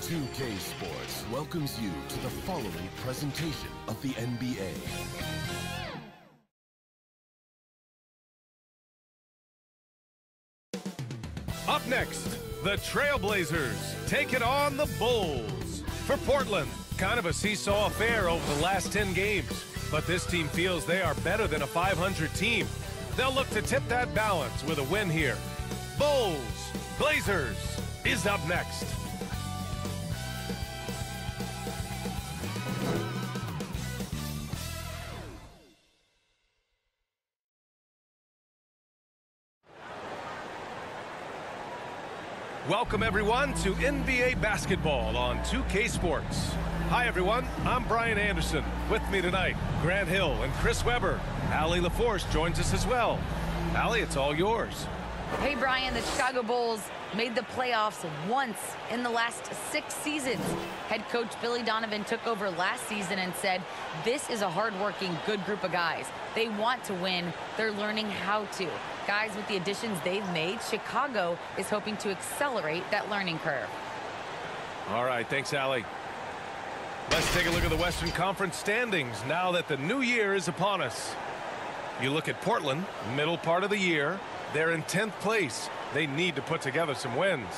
2K Sports welcomes you to the following presentation of the NBA. Up next, the Trailblazers take it on the Bulls. For Portland, kind of a seesaw affair over the last 10 games. But this team feels they are better than a 500 team. They'll look to tip that balance with a win here. Bulls, Blazers is up next. Welcome, everyone, to NBA basketball on 2K Sports. Hi, everyone. I'm Brian Anderson. With me tonight, Grant Hill and Chris Webber. Allie LaForce joins us as well. Allie, it's all yours. Hey, Brian, the Chicago Bulls made the playoffs once in the last 6 seasons. Head coach Billy Donovan took over last season and said, this is a hardworking, good group of guys. They want to win. They're learning how to. Guys, with the additions they've made, Chicago is hoping to accelerate that learning curve. All right, thanks, Allie. Let's take a look at the Western Conference standings now that the new year is upon us. You look at Portland, middle part of the year. They're in 10th place. They need to put together some wins.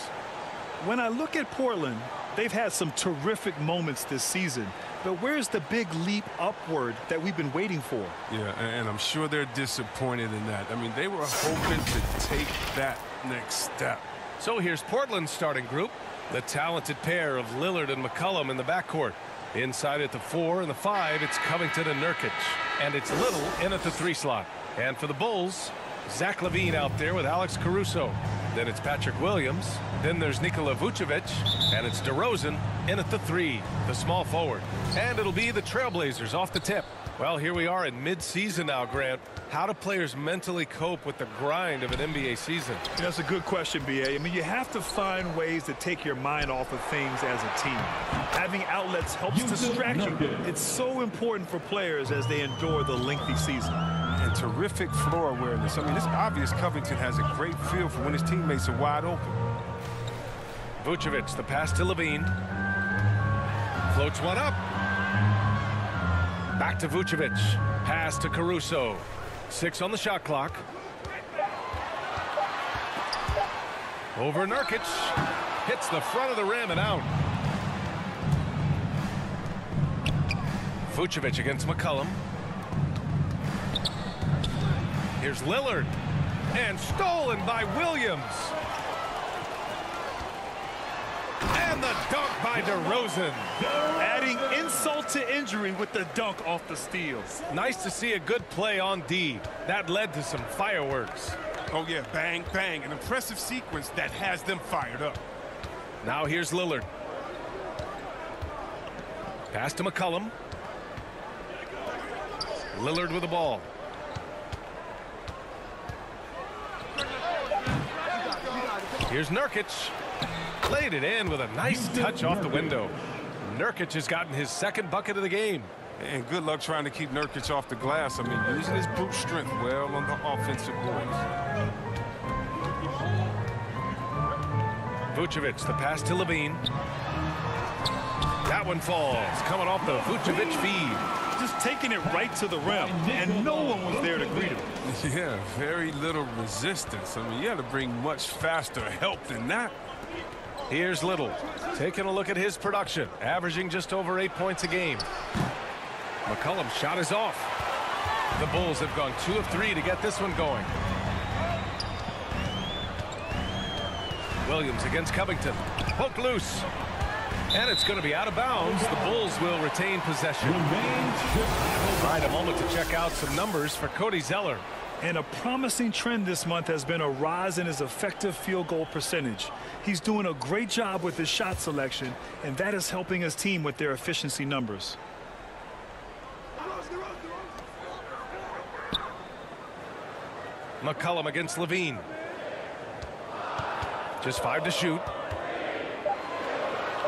When I look at Portland, they've had some terrific moments this season. But where's the big leap upward that we've been waiting for? Yeah, and I'm sure they're disappointed in that. I mean, they were hoping to take that next step. So here's Portland's starting group. The talented pair of Lillard and McCollum in the backcourt. Inside at the 4 and the 5, it's Covington and Nurkic. And it's Little in at the 3 slot. And for the Bulls, Zach LaVine out there with Alex Caruso. Then it's Patrick Williams. Then there's Nikola Vucevic. And it's DeRozan in at the 3, the small forward. And it'll be the Trailblazers off the tip. Well, here we are in mid-season now, Grant. How do players mentally cope with the grind of an NBA season? That's a good question, B.A. I mean, you have to find ways to take your mind off of things as a team. Having outlets helps distract you. It's so important for players as they endure the lengthy season. And terrific floor awareness. I mean, it's obvious Covington has a great feel for when his teammates are wide open. Vucevic, the pass to LaVine. Floats one up. Back to Vucevic. Pass to Caruso. 6 on the shot clock. Over Nurkic. Hits the front of the rim and out. Vucevic against McCollum. Here's Lillard. And stolen by Williams. And the dunk by DeRozan. Adding insult to injury with the dunk off the steal. Nice to see a good play on D. That led to some fireworks. Oh, yeah, bang, bang. An impressive sequence that has them fired up. Now here's Lillard. Pass to McCollum. Lillard with the ball. Here's Nurkic. Laid it in with a nice touch off the window. Nurkic has gotten his second bucket of the game. And good luck trying to keep Nurkic off the glass. I mean, using his brute strength well on the offensive boards. Vucevic, the pass to LaVine. That one falls. Coming off the Vucevic feed. Just taking it right to the rim, and no one was there to greet him. Yeah, very little resistance. I mean, you had to bring much faster help than that. Here's Little, taking a look at his production, averaging just over 8 points a game. McCollum's shot is off. The Bulls have gone 2 of 3 to get this one going. Williams against Covington. Poked loose. And it's going to be out of bounds. The Bulls will retain possession. All right, a moment to check out some numbers for Cody Zeller. And a promising trend this month has been a rise in his effective field goal percentage. He's doing a great job with his shot selection, and that is helping his team with their efficiency numbers. McCollum against LaVine. Just 5 to shoot.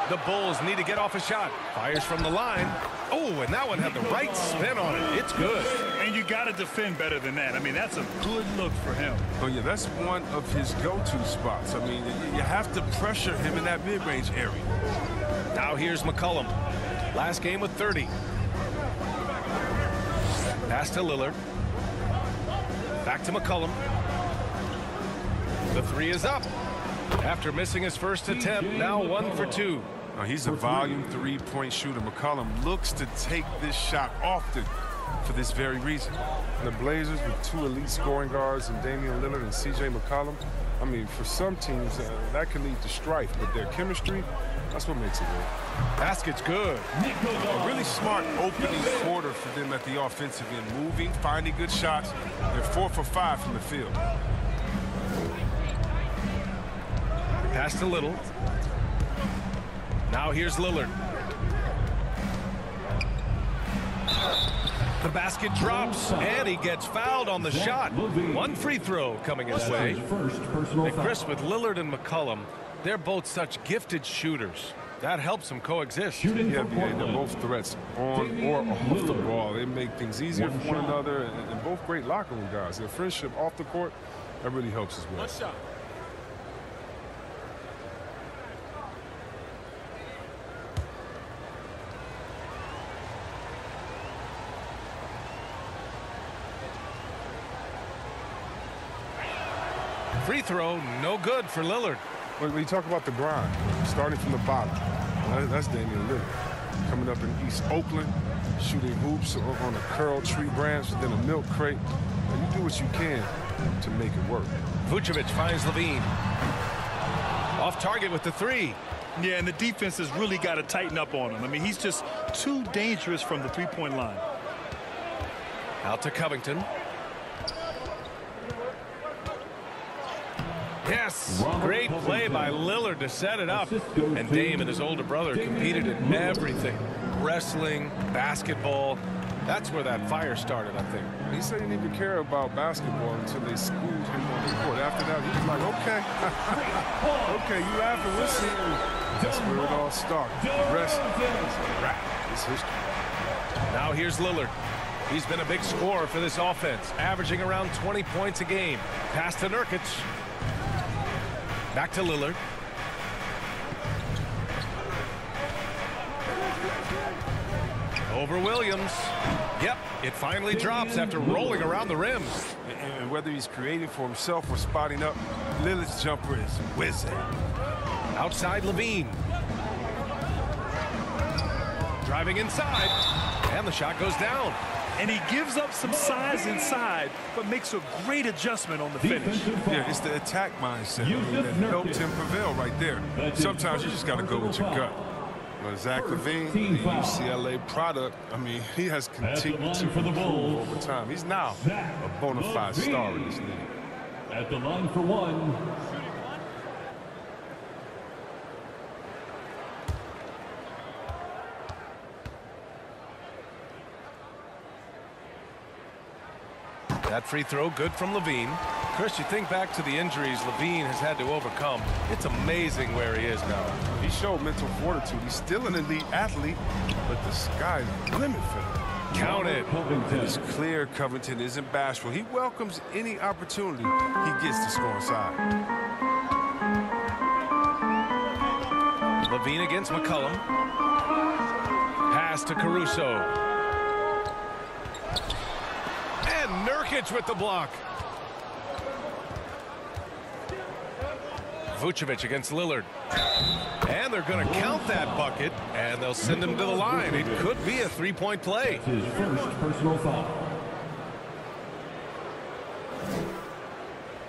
The Bulls need to get off a shot. Fires from the line. Oh, and that one had the right spin on it. It's good. And you got to defend better than that. I mean, that's a good look for him. Oh, yeah, that's one of his go-to spots. I mean, you have to pressure him in that mid-range area. Now here's McCollum. Last game with 30. Pass to Lillard. Back to McCollum. The three is up. After missing his first attempt, now 1 for 2. He's a volume three-point shooter. McCollum looks to take this shot often for this very reason. The Blazers with 2 elite scoring guards and Damian Lillard and C.J. McCollum. I mean, for some teams, that can lead to strife, but their chemistry, that's what makes it work. Basket's good. A really smart opening quarter for them at the offensive end. Moving, finding good shots. They're 4 for 5 from the field. Pass to Little. Now here's Lillard. The basket drops, and he gets fouled on the shot. 1 free throw coming his way. And Chris, with Lillard and McCollum, they're both such gifted shooters. That helps them coexist. Yeah, they're both threats on or off the ball. They make things easier for one another, and both great locker room guys. Their friendship off the court, that really helps as well. Shot. Free throw, no good for Lillard. When you talk about the grind, starting from the bottom, that's Damian Lillard. Coming up in East Oakland, shooting hoops on a curled tree branch, then a milk crate. And you do what you can to make it work. Vucevic finds Levine. Off target with the three. Yeah, and the defense has really got to tighten up on him. I mean, he's just too dangerous from the three-point line. Out to Covington. Yes, great play by Lillard to set it up. And Dame and his older brother competed in everything. Wrestling, basketball. That's where that fire started, I think. He said he didn't even care about basketball until they schooled him on the court. After that, he was like, okay. Okay, you laughing, we'll see. That's where it all started. The rest is a wrap. It's history. Now here's Lillard. He's been a big scorer for this offense, averaging around 20 points a game. Pass to Nurkic. Back to Lillard. Over Williams. Yep, it finally drops after rolling around the rim. And whether he's creating for himself or spotting up, Lillard's jumper is whizzing. Outside Levine. Driving inside. And the shot goes down. And he gives up some size inside, but makes a great adjustment on the finish. Yeah, it's the attack mindset that helped him prevail right there. Sometimes you just got to go with your gut. Well, Zach LaVine, the UCLA product, I mean, he has continued to improve over time. He's now a bona fide star in this league. At the line for one. That free throw good from Levine. Chris, you think back to the injuries Levine has had to overcome. It's amazing where he is now. He showed mental fortitude. He's still an elite athlete, but the sky's the limit for him. Count it. It's clear Covington isn't bashful. He welcomes any opportunity he gets to score inside. Levine against McCollum. Pass to Caruso. And Nurkic with the block. Vucevic against Lillard. And they're going to count that bucket, and they'll send him to the line. It could be a three-point play. His first personal foul.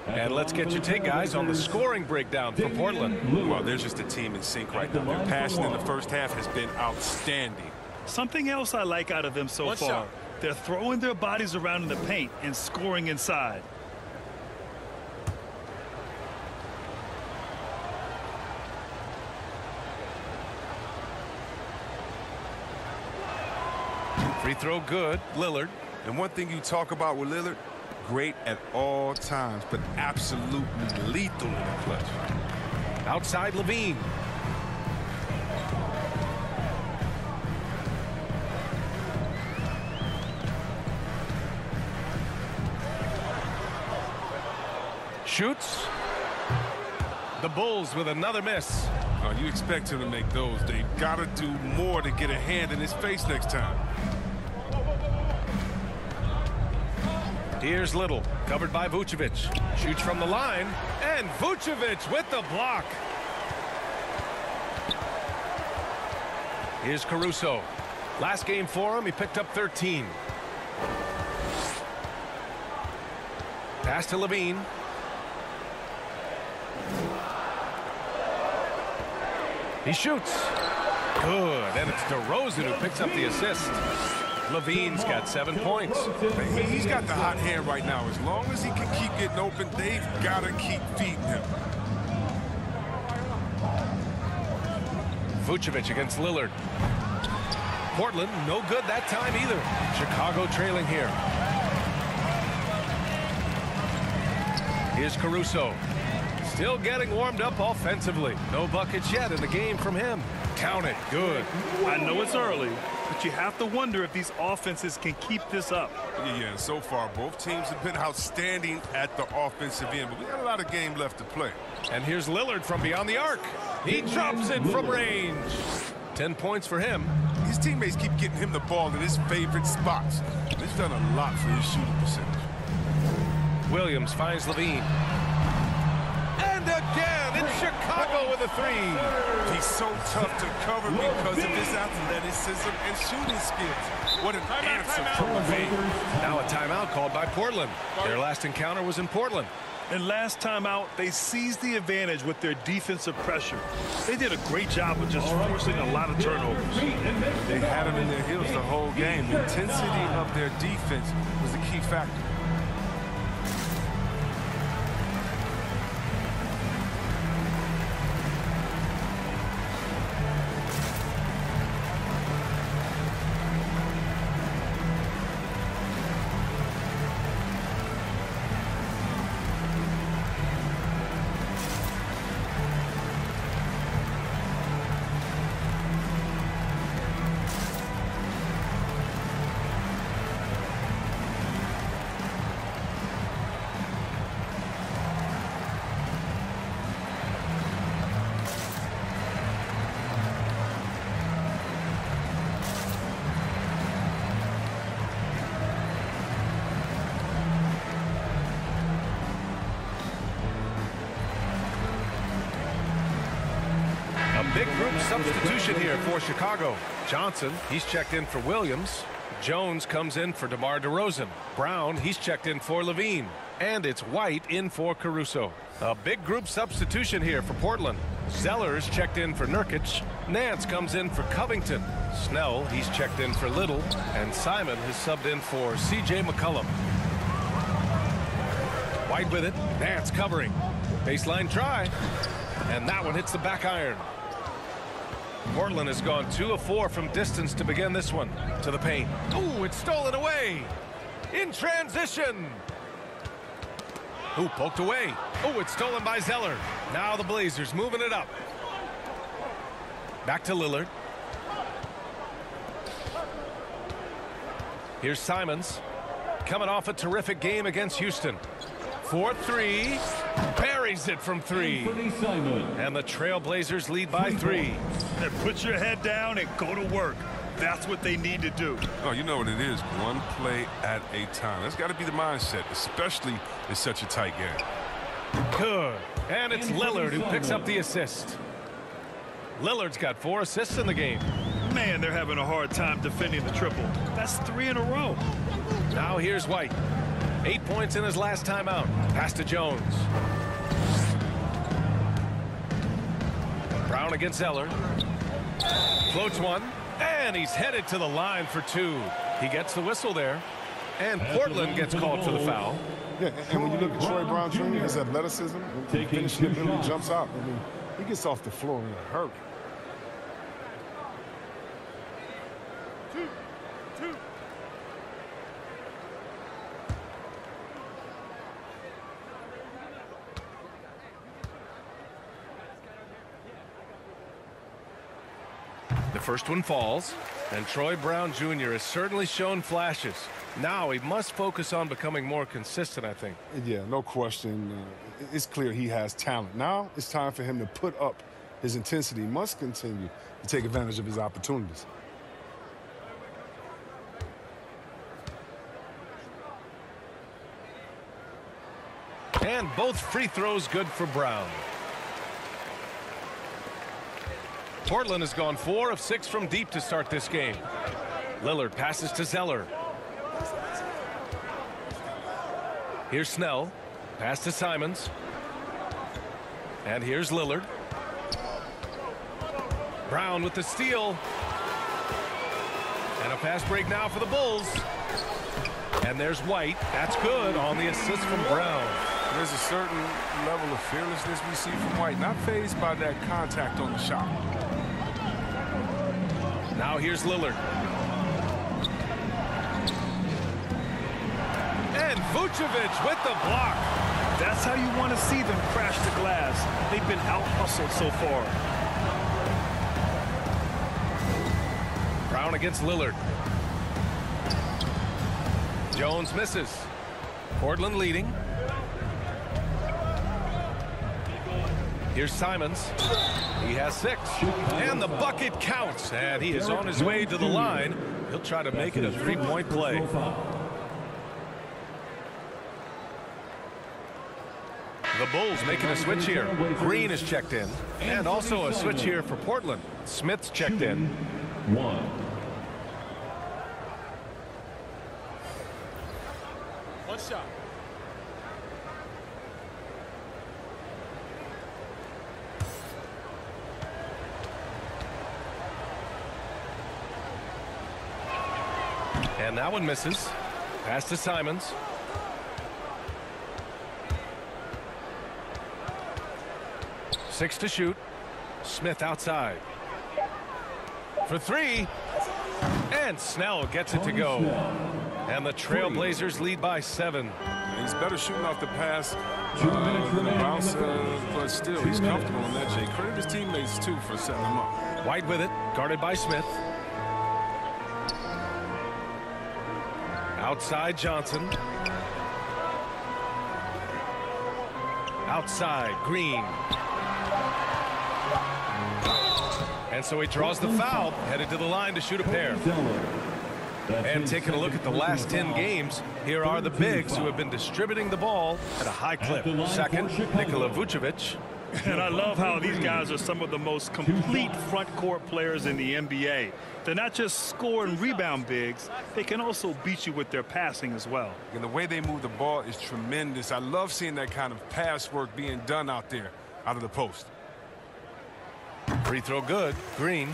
And let's get your take, guys, on the scoring breakdown for Portland. Well, they're just a team in sync right now. Their passing in the first half has been outstanding. Something else I like out of them so far. They're throwing their bodies around in the paint and scoring inside. Free throw good. Lillard. And one thing you talk about with Lillard, great at all times, but absolutely lethal in the clutch. Outside Levine. Shoots. The Bulls with another miss. You expect him to make those. They've got to do more to get a hand in his face next time. Here's Little, covered by Vucevic. Shoots from the line, and Vucevic with the block. Here's Caruso. Last game for him, he picked up 13. Pass to Levine. He shoots. Good, and it's DeRozan who picks up the assist. Levine's got 7 points. He's got the hot hand right now. As long as he can keep getting open, they've got to keep feeding him. Vucevic against Lillard. Portland, no good that time either. Chicago trailing here. Here's Caruso. Still getting warmed up offensively. No buckets yet in the game from him. Count it. Good. I know it's early, but you have to wonder if these offenses can keep this up. Yeah, so far both teams have been outstanding at the offensive end, but we got a lot of game left to play. And here's Lillard from beyond the arc. He drops it from range. 10 points for him. His teammates keep getting him the ball in his favorite spots. He's done a lot for his shooting percentage. Williams finds Levine. And again in Chicago with a three. He's so tough to cover because of his athleticism and shooting skills. What an answer from Levine. Now a timeout called by Portland. Their last encounter was in Portland. And last time out, they seized the advantage with their defensive pressure. They did a great job of just forcing a lot of turnovers. They had them in their heels the whole game. The intensity of their defense was the key factor. Big group substitution here for Chicago. Johnson, he's checked in for Williams. Jones comes in for DeMar DeRozan. Brown, he's checked in for Levine. And it's White in for Caruso. A big group substitution here for Portland. Zeller's checked in for Nurkic. Nance comes in for Covington. Snell, he's checked in for Little. And Simon has subbed in for C.J. McCollum. White with it. Nance covering. Baseline try. And that one hits the back iron. Portland has gone 2 of 4 from distance to begin this one. To the paint. Ooh, it's stolen away. In transition. Ooh, poked away. Oh, it's stolen by Zeller. Now the Blazers moving it up. Back to Lillard. Here's Simons. Coming off a terrific game against Houston. 4-3. Buries it from 3. And the Trailblazers lead by 3. And put your head down and go to work. That's what they need to do. Oh, you know what it is. One play at a time. That's got to be the mindset, especially in such a tight game. Good. And it's Lillard who picks up the assist. Lillard's got 4 assists in the game. Man, they're having a hard time defending the triple. That's 3 in a row. Now here's White. 8 points in his last time out. Pass to Jones. Brown against Zeller. Floats one. And he's headed to the line for 2. He gets the whistle there. And Portland gets called for the foul. Yeah, and when you look at Troy Brown Jr., his athleticism, finishing ability jumps out. I mean, he gets off the floor in a hurry. The first one falls, and Troy Brown Jr. has certainly shown flashes. Now he must focus on becoming more consistent, I think. Yeah, no question. It's clear he has talent. Now it's time for him to put up His intensity must continue to take advantage of his opportunities. And both free throws good for Brown. Portland has gone 4 of 6 from deep to start this game. Lillard passes to Zeller. Here's Snell. Pass to Simons. And here's Lillard. Brown with the steal. And a fast break now for the Bulls. And there's White. That's good on the assist from Brown. There's a certain level of fearlessness we see from White, not fazed by that contact on the shot. Now here's Lillard. And Vucevic with the block. That's how you want to see them crash the glass. They've been out-hustled so far. Brown against Lillard. Jones misses. Portland leading. Here's Simons. He has 6. And the bucket counts. And he is on his way to the line. He'll try to make it a 3-point play. The Bulls making a switch here. Green is checked in. And also a switch here for Portland. Smith's checked in. 1. One shot. And that one misses. Pass to Simons. Six to shoot. Smith outside. For 3. And Snell gets it to go. And the Trailblazers lead by 7. He's better shooting off the pass than the bounce, but still, he's comfortable in that, Jay. Credit his teammates, too, for setting him up. White with it, guarded by Smith. Outside Johnson. Outside Green. And so he draws the foul, headed to the line to shoot a pair. And taking a look at the last 10 games, here are the bigs who have been distributing the ball at a high clip. Second, Nikola Vucevic. And I love how these guys are some of the most complete front court players in the NBA. They're not just score and rebound bigs, they can also beat you with their passing as well. And the way they move the ball is tremendous. I love seeing that kind of pass work being done out there, out of the post. Free throw good. Green.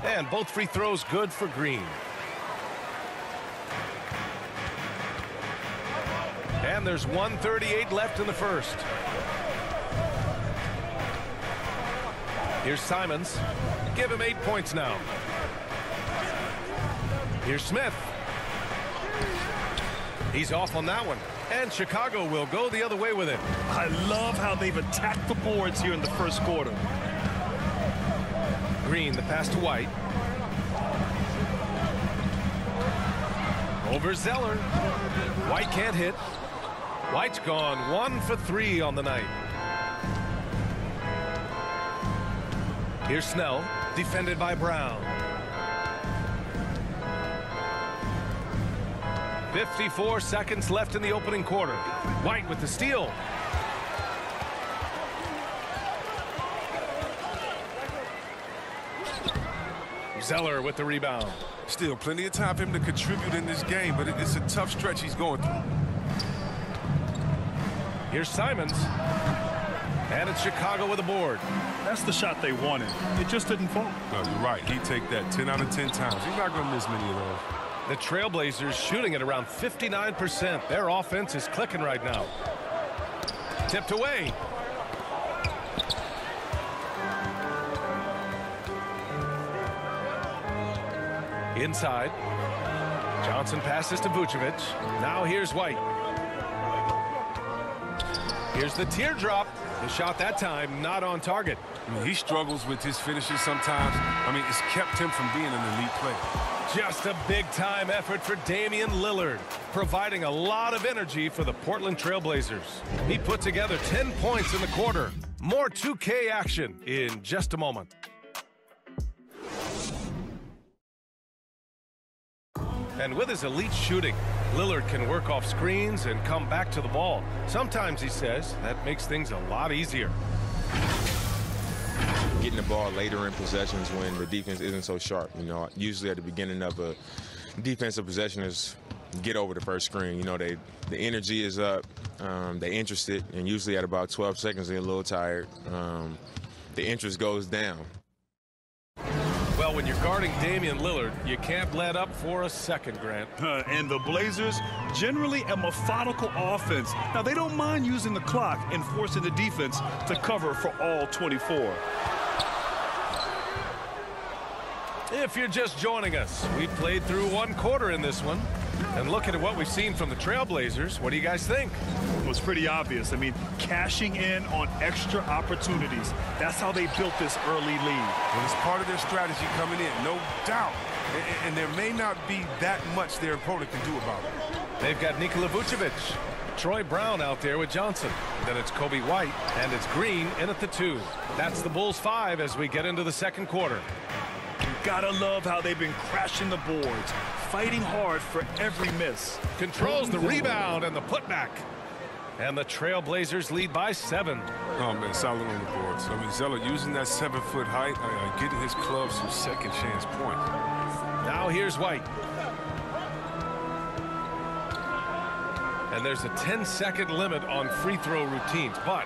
And both free throws good for Green. And there's 1:38 left in the first. Here's Simons. Give him 8 points now. Here's Smith. He's off on that one. And Chicago will go the other way with it. I love how they've attacked the boards here in the first quarter. Green, the pass to White. Over Zeller. White can't hit. White's gone 1 for 3 on the night. Here's Snell, defended by Brown. 54 seconds left in the opening quarter. White with the steal. Zeller with the rebound. Still plenty of time for him to contribute in this game, but it's a tough stretch he's going through. Here's Simons. And it's Chicago with a board. That's the shot they wanted. It just didn't fall. No, you're right. He'd take that 10 out of 10 times. He's not going to miss many of those. The Trailblazers shooting at around 59%. Their offense is clicking right now. Tipped away. Inside. Johnson passes to Vucevic. Now here's White. Here's the teardrop. The shot that time not on target. I mean, he struggles with his finishes sometimes. I mean, it's kept him from being an elite player. Just a big-time effort for Damian Lillard, providing a lot of energy for the Portland Trail Blazers. He put together 10 points in the quarter. More 2K action in just a moment. And with his elite shooting, Lillard can work off screens and come back to the ball. Sometimes, he says, that makes things a lot easier. Getting the ball later in possessions when the defense isn't so sharp. You know, usually at the beginning of a defensive possession is get over the first screen. You know, the energy is up, they're interested, and usually at about 12 seconds they're a little tired. The interest goes down. Well, when you're guarding Damian Lillard, you can't let up for a second, Grant. And the Blazers, generally a methodical offense. Now, they don't mind using the clock and forcing the defense to cover for all 24. If you're just joining us, we played through one quarter in this one. And looking at what we've seen from the Trailblazers, what do you guys think? It was pretty obvious. I mean, cashing in on extra opportunities. That's how they built this early lead. And it's part of their strategy coming in, no doubt. And there may not be that much their opponent can do about it. They've got Nikola Vucevic, Troy Brown out there with Johnson. Then it's Kobe White, and it's Green in at the 2. That's the Bulls 5 as we get into the second quarter. You gotta love how they've been crashing the boards, fighting hard for every miss. Controls the rebound and the putback. And the Trailblazers lead by 7. Oh, man, solid on the boards. I mean, Zeller using that 7-foot height, getting his club some second chance points. Now here's White. And there's a 10-second limit on free throw routines, but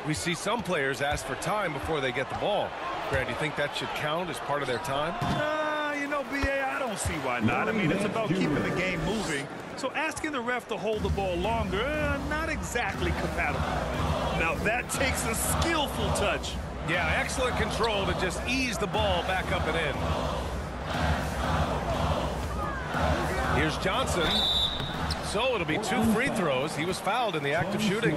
we see some players ask for time before they get the ball. Grant, do you think that should count as part of their time? You know, B.A., I don't see why not. I mean, it's about keeping the game moving. So asking the ref to hold the ball longer, not exactly compatible. Now that takes a skillful touch. Yeah, excellent control to just ease the ball back up and in. Here's Johnson. So it'll be 2 free throws. He was fouled in the act of shooting.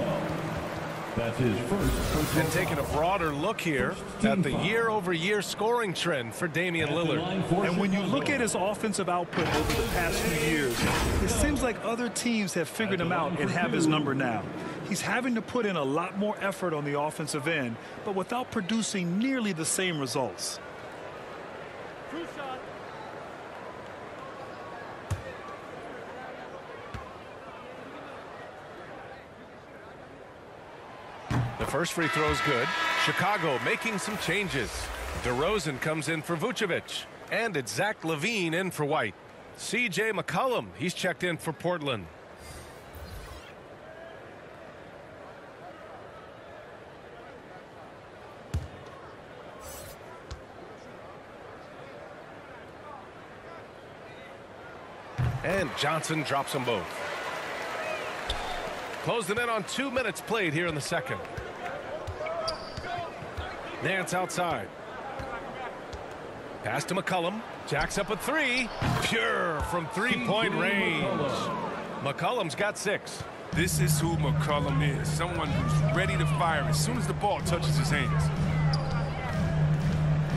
That's his first. And taking a broader look here at the year-over-year scoring trend for Damian Lillard. And when you look at his offensive output over the past few years, it seems like other teams have figured him out and have his number now. He's having to put in a lot more effort on the offensive end, but without producing nearly the same results. The first free throw is good. Chicago making some changes. DeRozan comes in for Vucevic. And it's Zach LaVine in for White. C.J. McCollum, he's checked in for Portland. And Johnson drops them both. Closing in on 2 minutes played here in the second. Nance outside. Pass to McCollum. Jacks up a 3. Pure from three-point range. McCollum's got 6. This is who McCollum is. Someone who's ready to fire as soon as the ball touches his hands.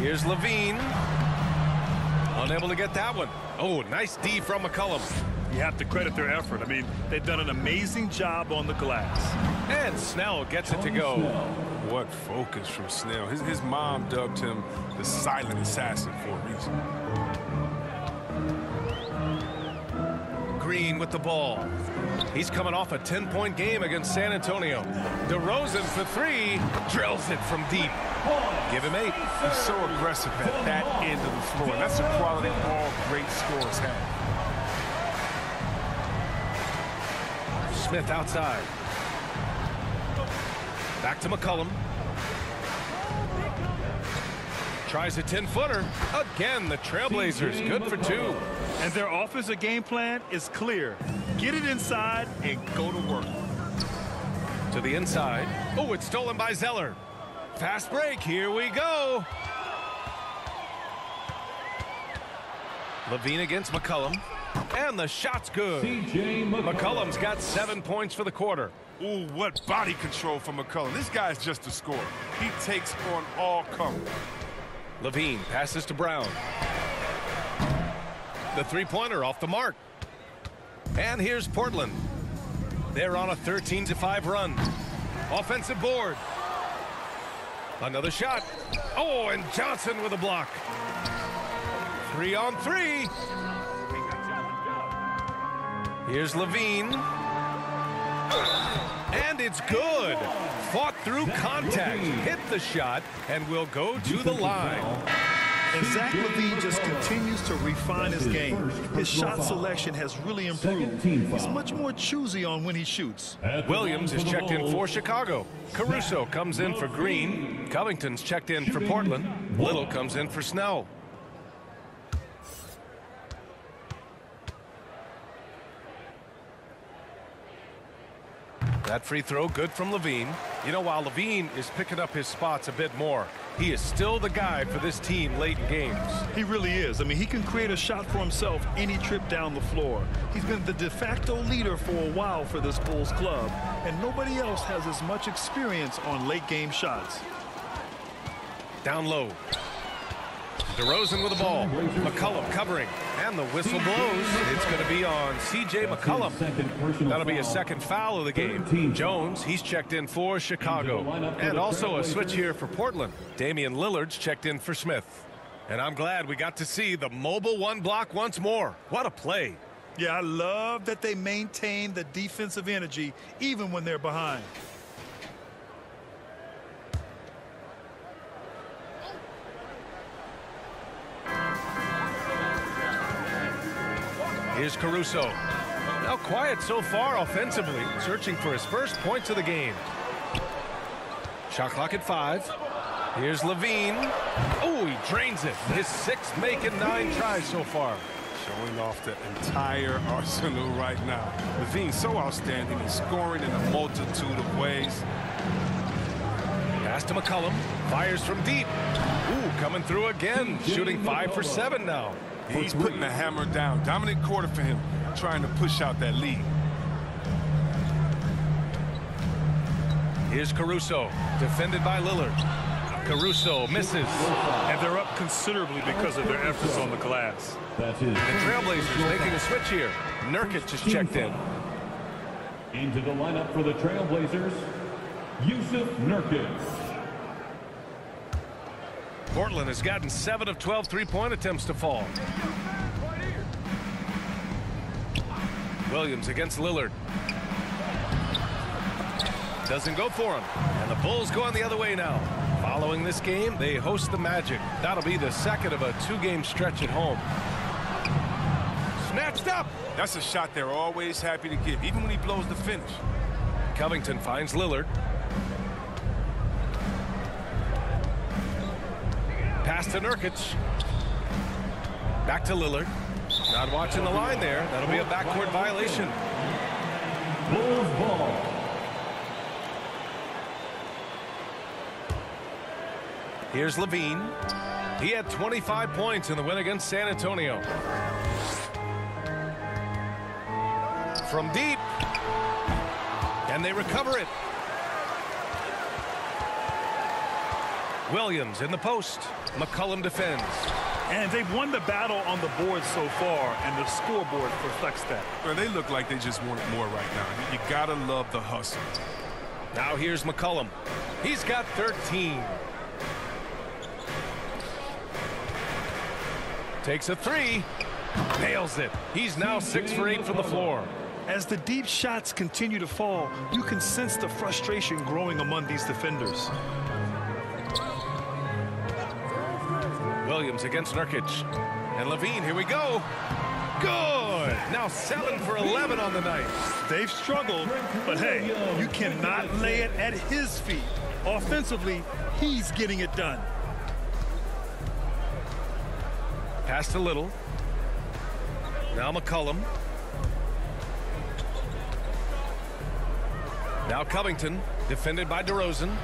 Here's LaVine. Unable to get that one. Oh, nice D from McCollum. You have to credit their effort. I mean, they've done an amazing job on the glass. And Snell gets it to go. What focus from Snell. His mom dubbed him the silent assassin for a reason. Green with the ball. He's coming off a 10-point game against San Antonio. DeRozan for 3. Drills it from deep. Give him 8. He's so aggressive at that end of the floor. That's a quality all great scorers have. Smith outside. Back to McCollum. Tries a 10-footer. Again, the Trailblazers good for 2. And their offensive game plan is clear. Get it inside and go to work. To the inside. Oh, it's stolen by Zeller. Fast break. Here we go. LaVine against McCollum. And the shot's good. McCollum's got 7 points for the quarter. Ooh, what body control from McCollum. This guy's just a scorer. He takes on all comers. Levine passes to Brown. The three-pointer off the mark. And here's Portland. They're on a 13-5 run. Offensive board. Another shot. Oh, and Johnson with a block. 3-on-3. Here's Levine. And it's good. Fought through contact. Hit the shot and will go to the line. And Zach LaVine just continues to refine his game. His shot selection has really improved. He's much more choosy on when he shoots. Williams is checked in for Chicago. Caruso comes in for Green. Covington's checked in for Portland. Little comes in for Snell. That free throw good from Levine. You know, while Levine is picking up his spots a bit more, he is still the guy for this team late in games. He really is. I mean, he can create a shot for himself any trip down the floor. He's been the de facto leader for a while for this Bulls club, and nobody else has as much experience on late game shots. Down low. DeRozan with the ball. McCollum covering. And the whistle blows. It's going to be on C.J. McCollum. That'll be a second foul of the game. Jones, he's checked in for Chicago. And also a switch here for Portland. Damian Lillard's checked in for Smith. And I'm glad we got to see the mobile one block once more. What a play. Yeah, I love that they maintain the defensive energy even when they're behind. Here's Caruso. Now quiet so far offensively, searching for his first points of the game. Shot clock at 5. Here's Levine. Oh, he drains it. His 6th make in 9 tries so far. Showing off the entire arsenal right now. Levine's so outstanding and scoring in a multitude of ways. Pass to McCollum. Fires from deep. Ooh, coming through again. Shooting 5 for 7 now. He's putting the hammer down. Dominant quarter for him, trying to push out that lead. Here's Caruso, defended by Lillard. Caruso misses. And they're up considerably because of their efforts on the glass. The Trailblazers making a switch here. Nurkic is checked in. Into the lineup for the Trailblazers, Yusuf Nurkic. Portland has gotten 7 of 12 three-point attempts to fall. Williams against Lillard. Doesn't go for him. And the Bulls going the other way now. Following this game, they host the Magic. That'll be the second of a 2-game stretch at home. Snatched up. That's a shot they're always happy to give, even when he blows the finish. Covington finds Lillard. Pass to Nurkic. Back to Lillard. Not watching the line there. That'll be a backcourt violation. Bulls ball. Here's Levine. He had 25 points in the win against San Antonio. From deep. And they recover it. Williams in the post. McCollum defends. And they've won the battle on the board so far, and the scoreboard reflects that. Well, they look like they just want it more right now. You gotta love the hustle. Now here's McCollum. He's got 13. Takes a 3. Nails it. He's now 6 for 8 from the floor. As the deep shots continue to fall, you can sense the frustration growing among these defenders. Williams against Nurkic. And Levine, here we go. Good. Now 7 for 11 on the night. They've struggled, but hey, you cannot lay it at his feet. Offensively, he's getting it done. Pass to Little. Now McCollum. Now Covington, defended by DeRozan.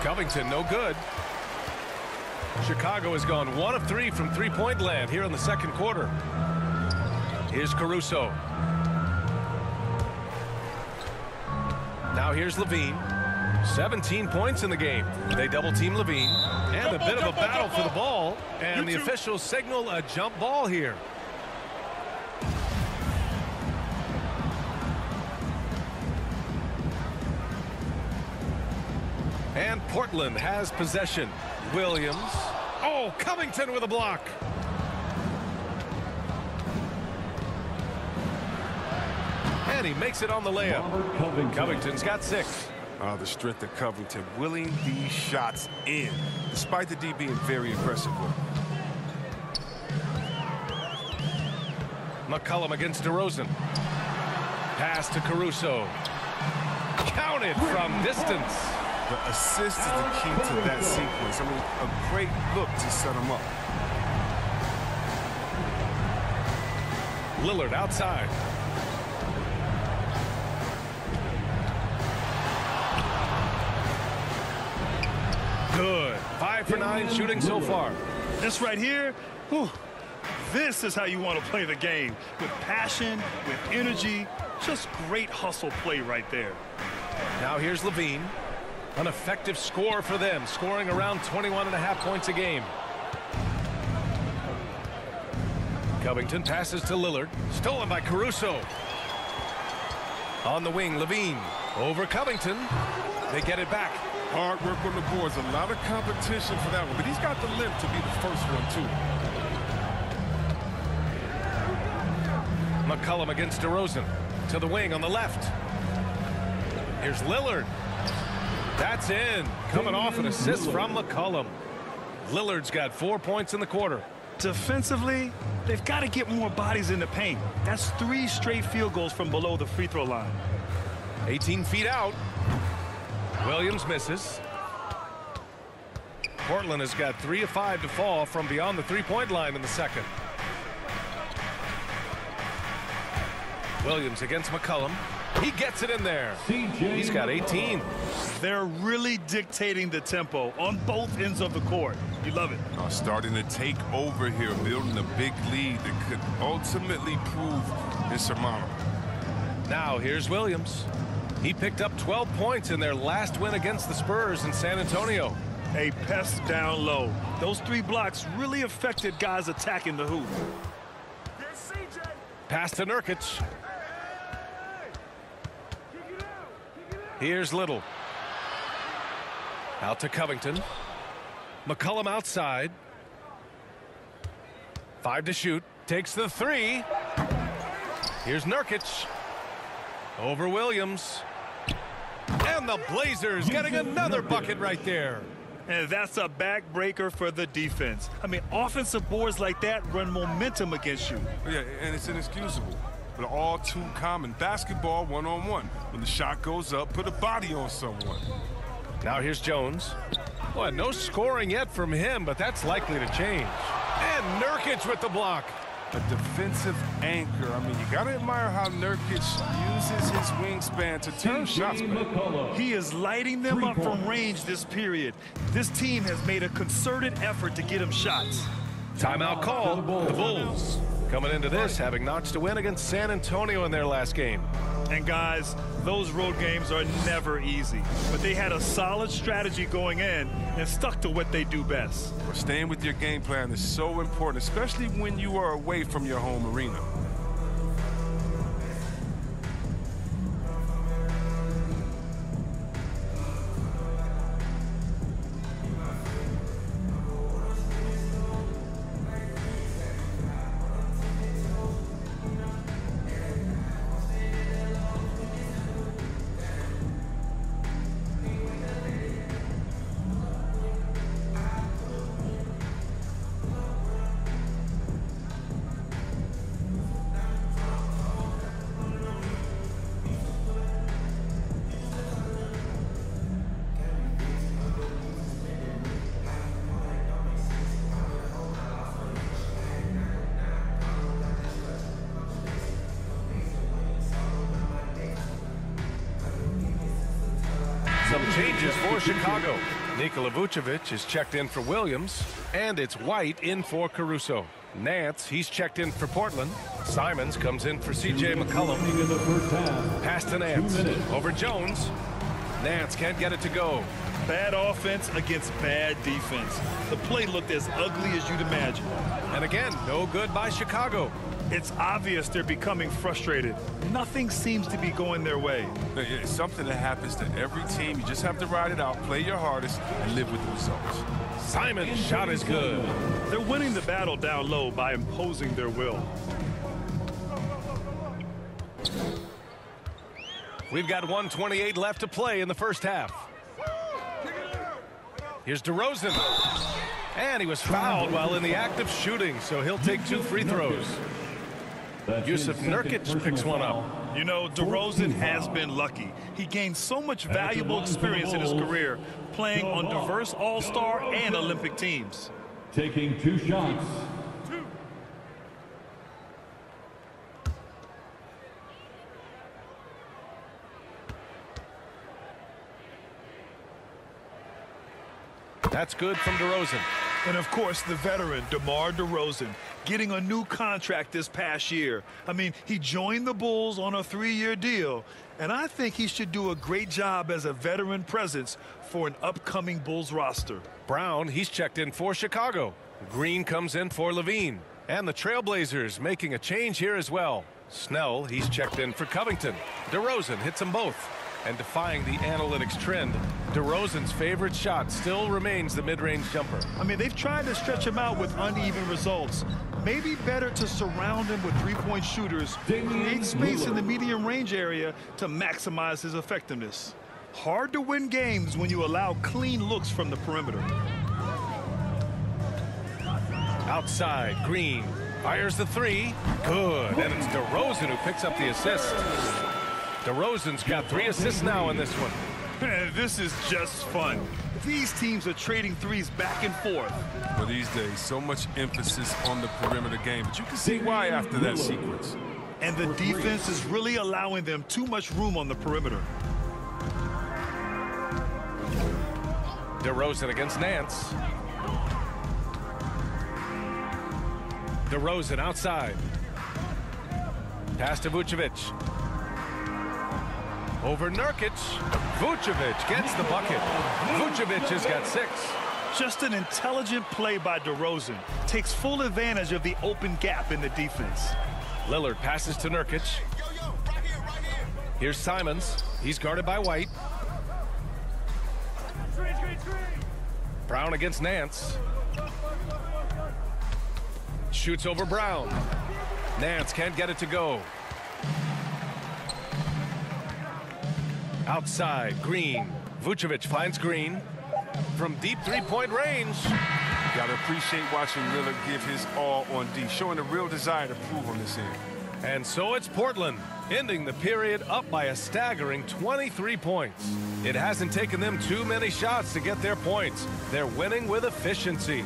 Covington, no good. Chicago has gone 1 of 3 from three-point land here in the second quarter. Here's Caruso. Now here's Levine. 17 points in the game. They double-team Levine. And a bit of a battle for the ball. And the officials signal a jump ball here. And Portland has possession. Williams. Oh, Covington with a block. And he makes it on the layup. Covington's got 6. The strength of Covington, willing these shots in, despite the D being very aggressive. McCollum against DeRozan. Pass to Caruso. Counted from distance. The assist is the key to that sequence. I mean, a great look to set him up. Lillard outside. Good. 5 for 9 shooting so far. This right here, whew, this is how you want to play the game. With passion, with energy, just great hustle play right there. Now here's Levine. An effective score for them, scoring around 21.5 points a game. Covington passes to Lillard. Stolen by Caruso. On the wing, Levine. Over Covington. They get it back. Hard work on the boards. A lot of competition for that one. But he's got the length to be the first one, too. McCollum against DeRozan. To the wing on the left. Here's Lillard. That's in. Coming off an assist from McCollum. Lillard's got 4 points in the quarter. Defensively, they've got to get more bodies in the paint. That's 3 straight field goals from below the free throw line. 18 feet out. Williams misses. Portland has got 3 of 5 to fall from beyond the three-point line in the second. Williams against McCollum. He gets it in there. He's got 18. They're really dictating the tempo on both ends of the court. You love it. Starting to take over here, building a big lead that could ultimately prove insurmountable. Now here's Williams. He picked up 12 points in their last win against the Spurs in San Antonio. A pest down low. Those 3 blocks really affected guys attacking the hoop. Pass to Nurkic. Here's Little. Out to Covington. McCollum outside. 5 to shoot. Takes the 3. Here's Nurkic. Over Williams. And the Blazers getting another bucket right there. And that's a backbreaker for the defense. I mean, offensive boards like that run momentum against you. Yeah, and it's inexcusable. But all too common. Basketball one-on-one. When the shot goes up, put a body on someone. Now here's Jones. Well, no scoring yet from him, but that's likely to change. And Nurkic with the block. A defensive anchor. I mean, you got to admire how Nurkic uses his wingspan to turn shots back. He is lighting them up from range this period. This team has made a concerted effort to get him shots. Timeout called. The Bulls coming into this having notched a win against San Antonio in their last game. And guys, those road games are never easy. But they had a solid strategy going in and stuck to what they do best. Well, staying with your game plan is so important, especially when you are away from your home arena. Some changes for Chicago. Nikola Vucevic is checked in for Williams, and it's White in for Caruso. Nance, he's checked in for Portland. Simons comes in for C.J. McCollum. Pass to Nance. Over Jones. Nance can't get it to go. Bad offense against bad defense. The play looked as ugly as you'd imagine. And again, no good by Chicago. It's obvious they're becoming frustrated. Nothing seems to be going their way. It's something that happens to every team. You just have to ride it out, play your hardest, and live with the results. Simon's shot is good. They're winning the battle down low by imposing their will. We've got 1:28 left to play in the first half. Here's DeRozan. And he was fouled while in the act of shooting, so he'll take 2 free throws. Yusuf Nurkic picks one up. You know, DeRozan has been lucky. He gained so much valuable experience in his career playing on diverse All-Star and Olympic teams. Taking 2 shots. That's good from DeRozan. And, of course, the veteran, DeMar DeRozan, getting a new contract this past year. I mean, he joined the Bulls on a 3-year deal, and I think he should do a great job as a veteran presence for an upcoming Bulls roster. Brown, he's checked in for Chicago. Green comes in for Levine. And the Trailblazers making a change here as well. Snell, he's checked in for Covington. DeRozan hits them both. And defying the analytics trend, DeRozan's favorite shot still remains the mid-range jumper. I mean, they've tried to stretch him out with uneven results. Maybe better to surround him with 3-point shooters, create space in the medium range area to maximize his effectiveness. Hard to win games when you allow clean looks from the perimeter. Outside, Green fires the 3. Good, and it's DeRozan who picks up the assist. DeRozan's got 3 assists now in this one. This is just fun. These teams are trading threes back and forth. For these days, so much emphasis on the perimeter game, but you can see why after that sequence. And the defense is really allowing them too much room on the perimeter. DeRozan against Nance. DeRozan outside. Pass to Vucevic. Over Nurkic. Vucevic gets the bucket. Vucevic has got 6. Just an intelligent play by DeRozan. Takes full advantage of the open gap in the defense. Lillard passes to Nurkic. Here's Simons. He's guarded by White. Brown against Nance. Shoots over Brown. Nance can't get it to go. Outside, Green. Vucevic finds Green from deep 3-point range. Got to appreciate watching Lillard give his all on D, showing a real desire to prove on this end. And so it's Portland, ending the period up by a staggering 23 points. It hasn't taken them too many shots to get their points. They're winning with efficiency.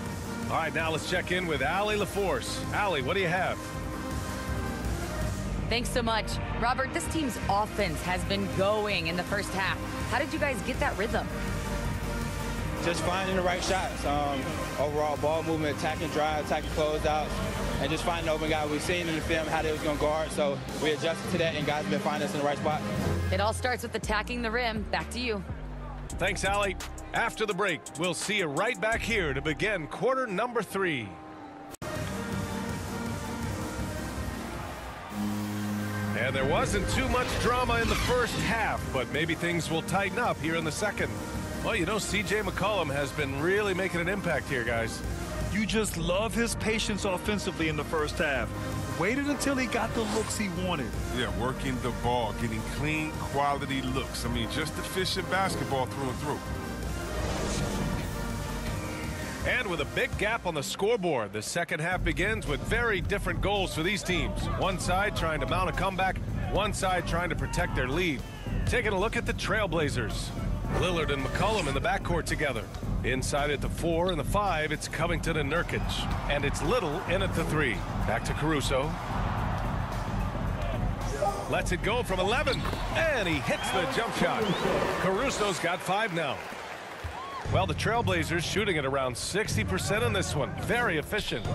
All right, now let's check in with Allie LaForce. Allie, what do you have? Thanks so much. Robert, this team's offense has been going in the first half. How did you guys get that rhythm? Just finding the right shots. Overall ball movement, attacking drive, attacking closeouts, and just finding the open guy. We've seen in the film how they was going to guard, so we adjusted to that, and guys have been finding us in the right spot. It all starts with attacking the rim. Back to you. Thanks, Allie. After the break, we'll see you right back here to begin quarter number 3. And there wasn't too much drama in the first half, but maybe things will tighten up here in the second. Well, you know, C.J. McCollum has been really making an impact here, guys. You just love his patience offensively in the first half. Waited until he got the looks he wanted. Yeah, working the ball, getting clean, quality looks. I mean, just efficient basketball through and through. And with a big gap on the scoreboard, the second half begins with very different goals for these teams. One side trying to mount a comeback, one side trying to protect their lead. Taking a look at the Trailblazers. Lillard and McCollum in the backcourt together. Inside at the 4 and the 5, it's Covington and Nurkic. And it's Little in at the 3. Back to Caruso. Lets it go from 11. And he hits the jump shot. Caruso's got 5 now. Well, the Trailblazers shooting at around 60% in this one. Very efficient.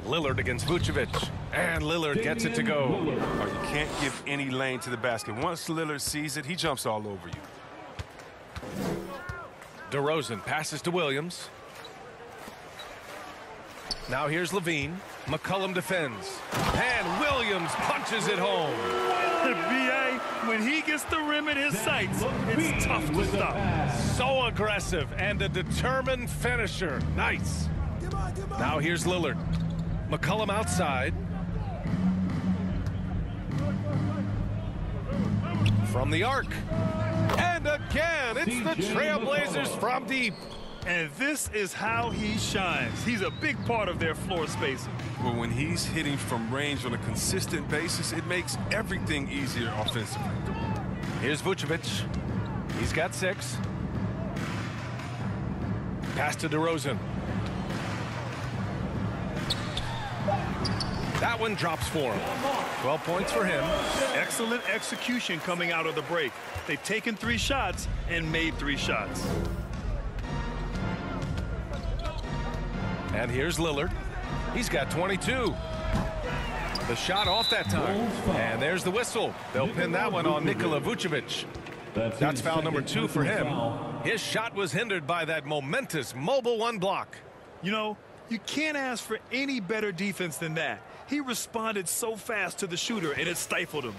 Lillard against Vucevic. And Lillard gets it to go. Oh, you can't give any lane to the basket. Once Lillard sees it, he jumps all over you. DeRozan passes to Williams. Now here's Levine. McCollum defends. And Williams punches it home. B.A., when he gets the rim in his sights, it's tough to stop. So aggressive and a determined finisher. Nice. Now here's Lillard. McCollum outside. From the arc. And again, it's the Trailblazers from deep. And this is how he shines. He's a big part of their floor spacing. But when he's hitting from range on a consistent basis, it makes everything easier offensively. Here's Vucevic. He's got 6. Pass to DeRozan. That one drops for him. 12 points for him. Excellent execution coming out of the break. They've taken 3 shots and made 3 shots. And here's Lillard. He's got 22. The shot off that time. And there's the whistle. They'll pin that one on Nikola Vucevic. That's foul number 2 for him. His shot was hindered by that momentous mobile 1 block. You know, you can't ask for any better defense than that. He responded so fast to the shooter, and it stifled him.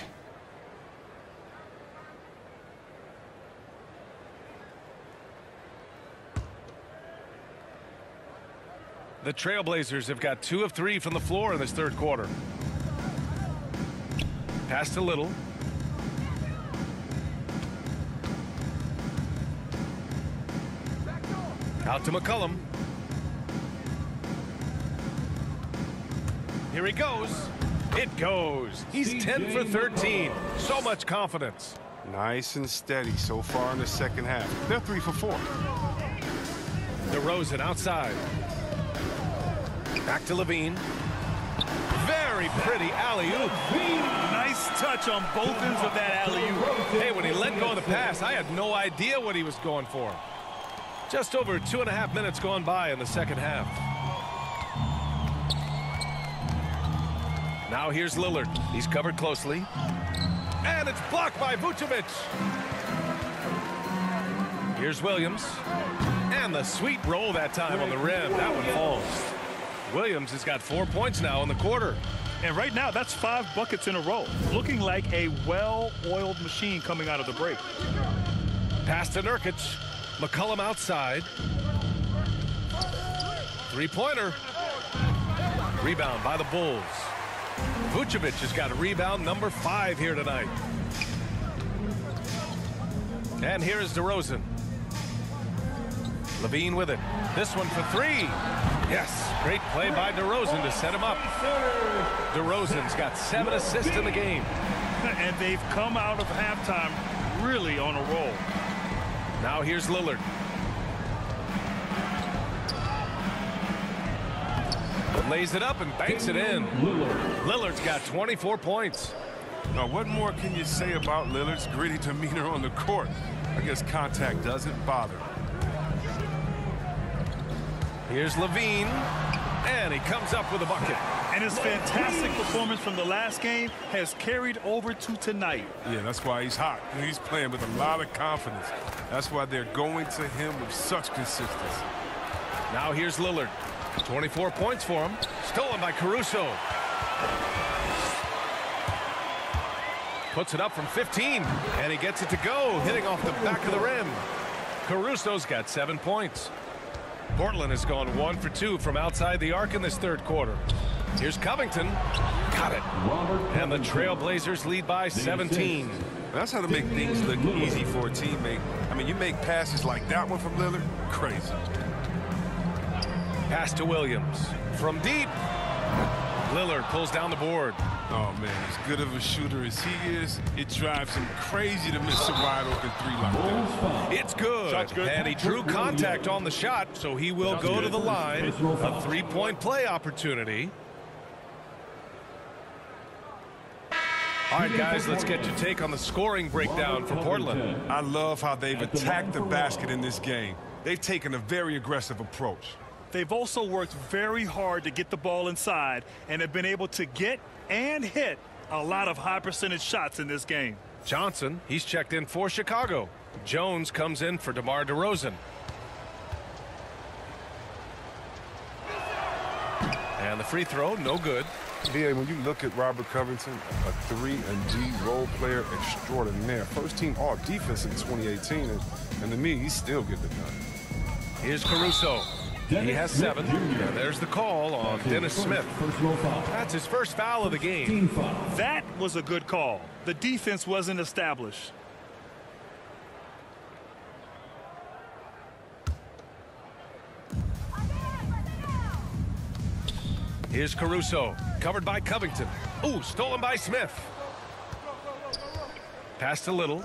The Trailblazers have got 2 of 3 from the floor in this third quarter. Pass to Little. Out to McCollum. Here he goes. It goes. He's 10 for 13. So much confidence. Nice and steady so far in the second half. They're 3 for 4. DeRozan outside. Back to Levine. Very pretty alley-oop. Nice touch on both ends of that alley-oop. Hey, when he let go of the pass, I had no idea what he was going for. Just over 2.5 minutes gone by in the second half. Now here's Lillard. He's covered closely. And it's blocked by Vucevic. Here's Williams. And the sweet roll that time on the rim. That one falls. Williams has got 4 points now in the quarter. And right now, that's 5 buckets in a row. Looking like a well-oiled machine coming out of the break. Pass to Nurkic. McCollum outside. 3-pointer. Rebound by the Bulls. Vucevic has got a rebound number 5 here tonight. And here is DeRozan. Levine with it. This one for 3. Yes, great play by DeRozan to set him up. DeRozan's got 7 assists in the game. And they've come out of halftime really on a roll. Now here's Lillard. Lays it up and banks it in. Lillard's got 24 points. Now, what more can you say about Lillard's gritty demeanor on the court? I guess contact doesn't bother him. Here's Levine, and he comes up with a bucket. And his fantastic performance from the last game has carried over to tonight. Yeah, that's why he's hot. He's playing with a lot of confidence. That's why they're going to him with such consistency. Now here's Lillard. 24 points for him. Stolen by Caruso. Puts it up from 15, and he gets it to go, hitting off the back of the rim. Caruso's got 7 points. Portland has gone 1 for 2 from outside the arc in this third quarter. Here's Covington. Got it. And the Trailblazers lead by 17. That's how to make things look easy for a teammate. I mean, you make passes like that one from Lillard, crazy. Pass to Williams. From deep. Lillard pulls down the board. Oh, man, as good of a shooter as he is, it drives him crazy to miss a wide-open 3 like that. It's good. And he drew contact on the shot, so he will go to the line. A 3-point play opportunity. All right, guys, let's get your take on the scoring breakdown for Portland. I love how they've attacked the basket in this game. They've taken a very aggressive approach. They've also worked very hard to get the ball inside and have been able to get and hit a lot of high percentage shots in this game. Johnson, he's checked in for Chicago. Jones comes in for DeMar DeRozan. And the free throw, no good. Yeah, when you look at Robert Covington, a 3-and-D role player extraordinaire. First team all defense in 2018, and to me, he's still getting it done. Here's Caruso. He has 7. And there's the call on Dennis Smith. That's his first foul of the game. That was a good call. The defense wasn't established. Here's Caruso, covered by Covington. Ooh, stolen by Smith. Pass to Little.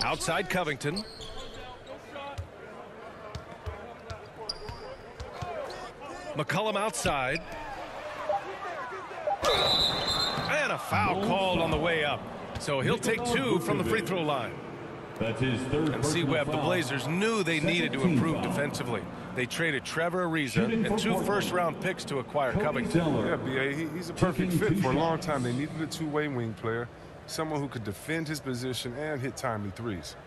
Outside Covington. McCollum outside. And a foul called on the way up. So he'll take 2 from the free throw line. That's his third. And see, Webb, the Blazers knew they needed to improve defensively. They traded Trevor Ariza and 2 first-round picks to acquire Covington. Yeah, B.A., he's a perfect fit for a long time. They needed a two-way wing player, someone who could defend his position and hit timely threes.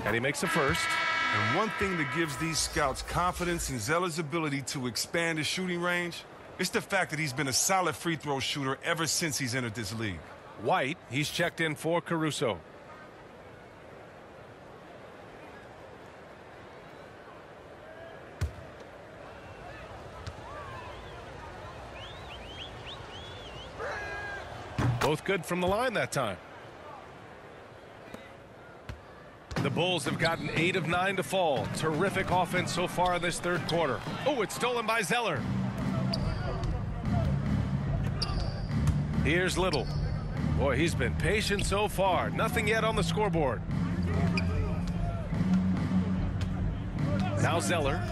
And he makes a first. And one thing that gives these scouts confidence in Zeller's ability to expand his shooting range, it's the fact that he's been a solid free throw shooter ever since he's entered this league. White, he's checked in for Caruso. Both good from the line that time. The Bulls have gotten 8 of 9 to fall. Terrific offense so far in this third quarter. Oh, it's stolen by Zeller. Here's Little. Boy, he's been patient so far. Nothing yet on the scoreboard. Now Zeller.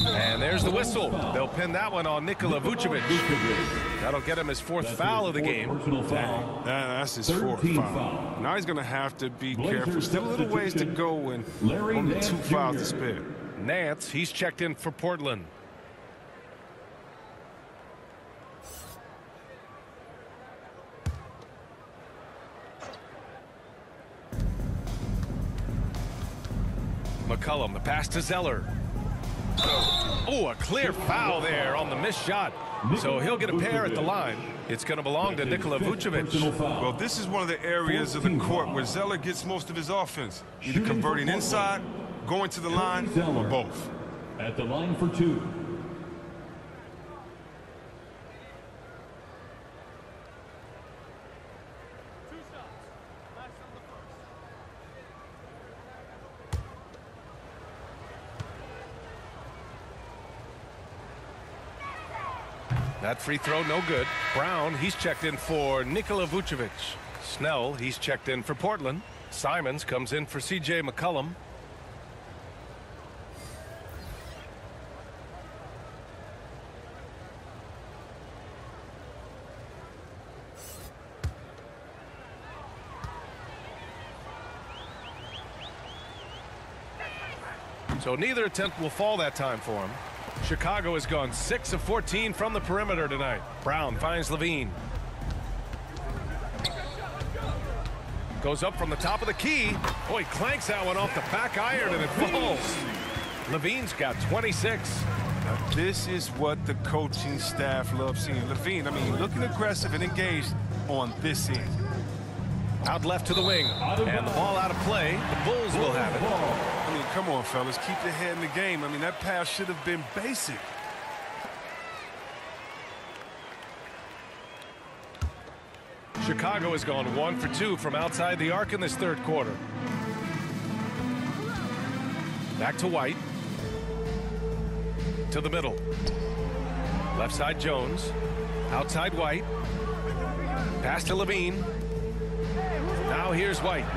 And there's the whistle. They'll pin that one on Nikola Vucevic. That'll get him his 4th foul of the game. That's his 4th foul. Now he's going to have to be careful. Still a little ways to go and only 2 fouls to spare. Nance, he's checked in for Portland. McCollum, the pass to Zeller. Oh, a clear foul there on the missed shot. So he'll get a pair at the line. It's going to belong to Nikola Vucevic. Well, this is one of the areas of the court where Zeller gets most of his offense. Either converting inside, going to the line, or both. At the line for 2. That free throw, no good. Brown, he's checked in for Nikola Vucevic. Snell, he's checked in for Portland. Simons comes in for C.J. McCollum. So neither attempt will fall that time for him. Chicago has gone 6 of 14 from the perimeter tonight. Brown finds Levine. Goes up from the top of the key. Oh, he clanks that one off the back iron and it falls. Levine's got 26. Now, this is what the coaching staff loves seeing. Levine, I mean, looking aggressive and engaged on this end. Out left to the wing. And the ball out of play. The Bulls will have it. I mean, come on, fellas. Keep your head in the game. I mean, that pass should have been basic. Chicago has gone 1 for 2 from outside the arc in this third quarter. Back to White. To the middle. Left side Jones. Outside White. Pass to Levine. Now Now here's White.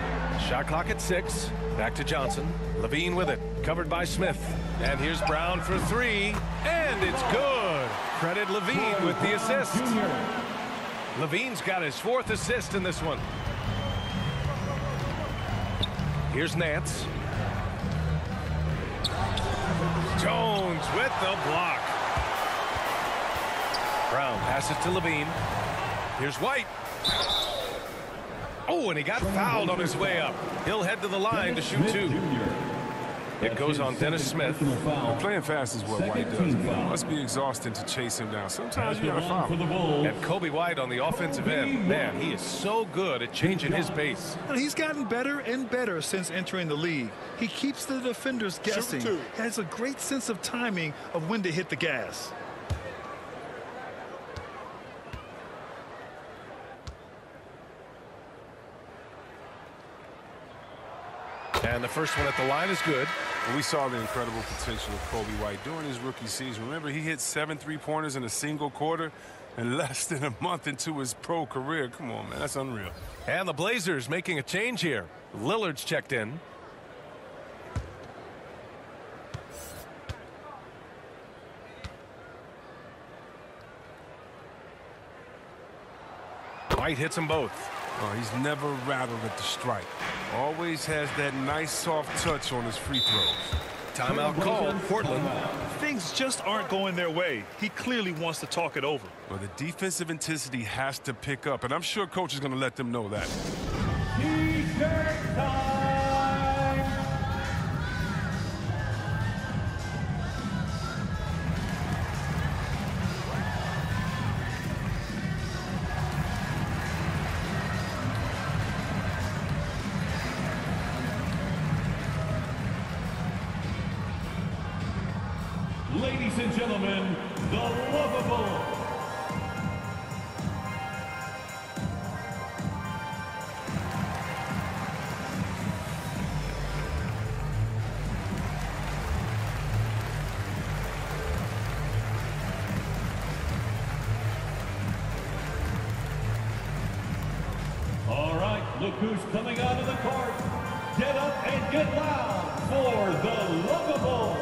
Shot clock at 6. Back to Johnson. Levine with it. Covered by Smith. And here's Brown for 3. And it's good. Credit Levine with the assist. Levine's got his 4th assist in this one. Here's Nance. Jones with the block. Brown passes to Levine. Here's White. Oh, and he got fouled on his way up. He'll head to the line to shoot 2. It goes on Dennis Smith. Playing fast is what White does. It must be exhausting to chase him down. Sometimes you got to foul. And Kobe White on the offensive end. Man, he is so good at changing his pace. And he's gotten better and better since entering the league. He keeps the defenders guessing. He has a great sense of timing of when to hit the gas. And the first one at the line is good. Well, we saw the incredible potential of Kobe White during his rookie season. Remember, he hit 7 3-pointers in a single quarter and less than a month into his pro career. Come on, man, that's unreal. And the Blazers making a change here. Lillard's checked in. White hits them both. Oh, he's never rattled at the strike. Always has that nice soft touch on his free throws. Timeout called, Portland. Things just aren't going their way. He clearly wants to talk it over. Well, the defensive intensity has to pick up, and I'm sure coach is going to let them know that. T-shirt time. Ladies and gentlemen, the lovable. All right, look who's coming out of the court. Get up and get loud for the lovable.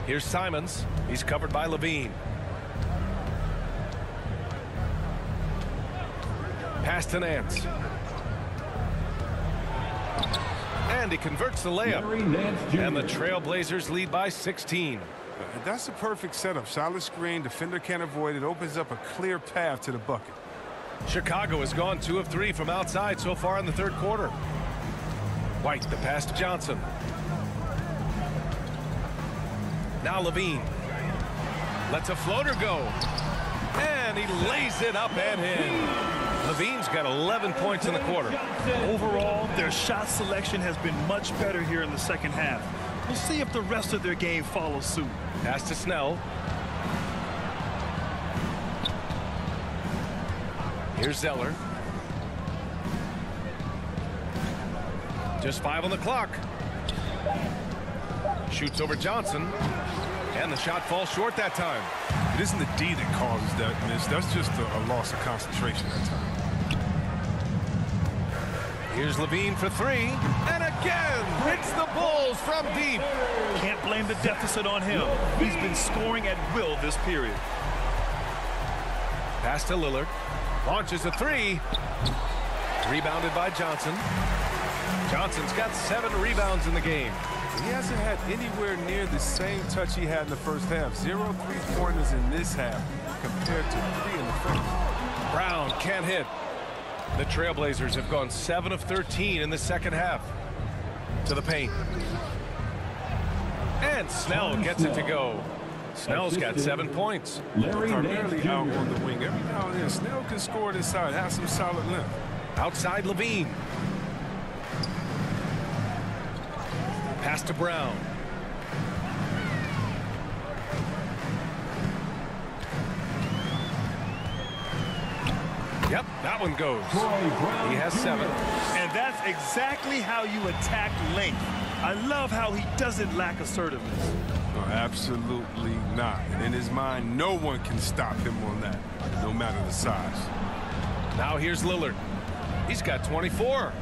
Here's Simons. He's covered by Levine. Pass to Nance. And he converts the layup. And the Trailblazers lead by 16. That's a perfect setup. Solid screen. Defender can't avoid it. Opens up a clear path to the bucket. Chicago has gone 2 of 3 from outside so far in the third quarter. White, the pass to Johnson. Now Levine lets a floater go, and he lays it up and in. Levine's got 11 points in the quarter. Overall, their shot selection has been much better here in the second half. We'll see if the rest of their game follows suit. Pass to Snell. Here's Zeller. Just 5 on the clock. Shoots over Johnson, and the shot falls short that time. It isn't the D that causes that miss. That's just a loss of concentration that time. Here's Levine for 3, and again hits the Bulls from deep. Can't blame the deficit on him. He's been scoring at will this period. Pass to Lillard. Launches a 3. Rebounded by Johnson. Johnson's got 7 rebounds in the game. He hasn't had anywhere near the same touch he had in the first half. 0 3-pointers in this half compared to 3 in the first. Brown can't hit. The Trailblazers have gone 7 of 13 in the second half. To the paint. And Snell gets it to go. Snell's got 7 points. Primarily out on the wing. Every now and then, Snell can score it inside, have some solid length. Outside Levine. Pass to Brown. Yep, that one goes. He has 7. And that's exactly how you attack length. I love how he doesn't lack assertiveness. No, absolutely not. And in his mind, no one can stop him on that, no matter the size. Now here's Lillard. He's got 24.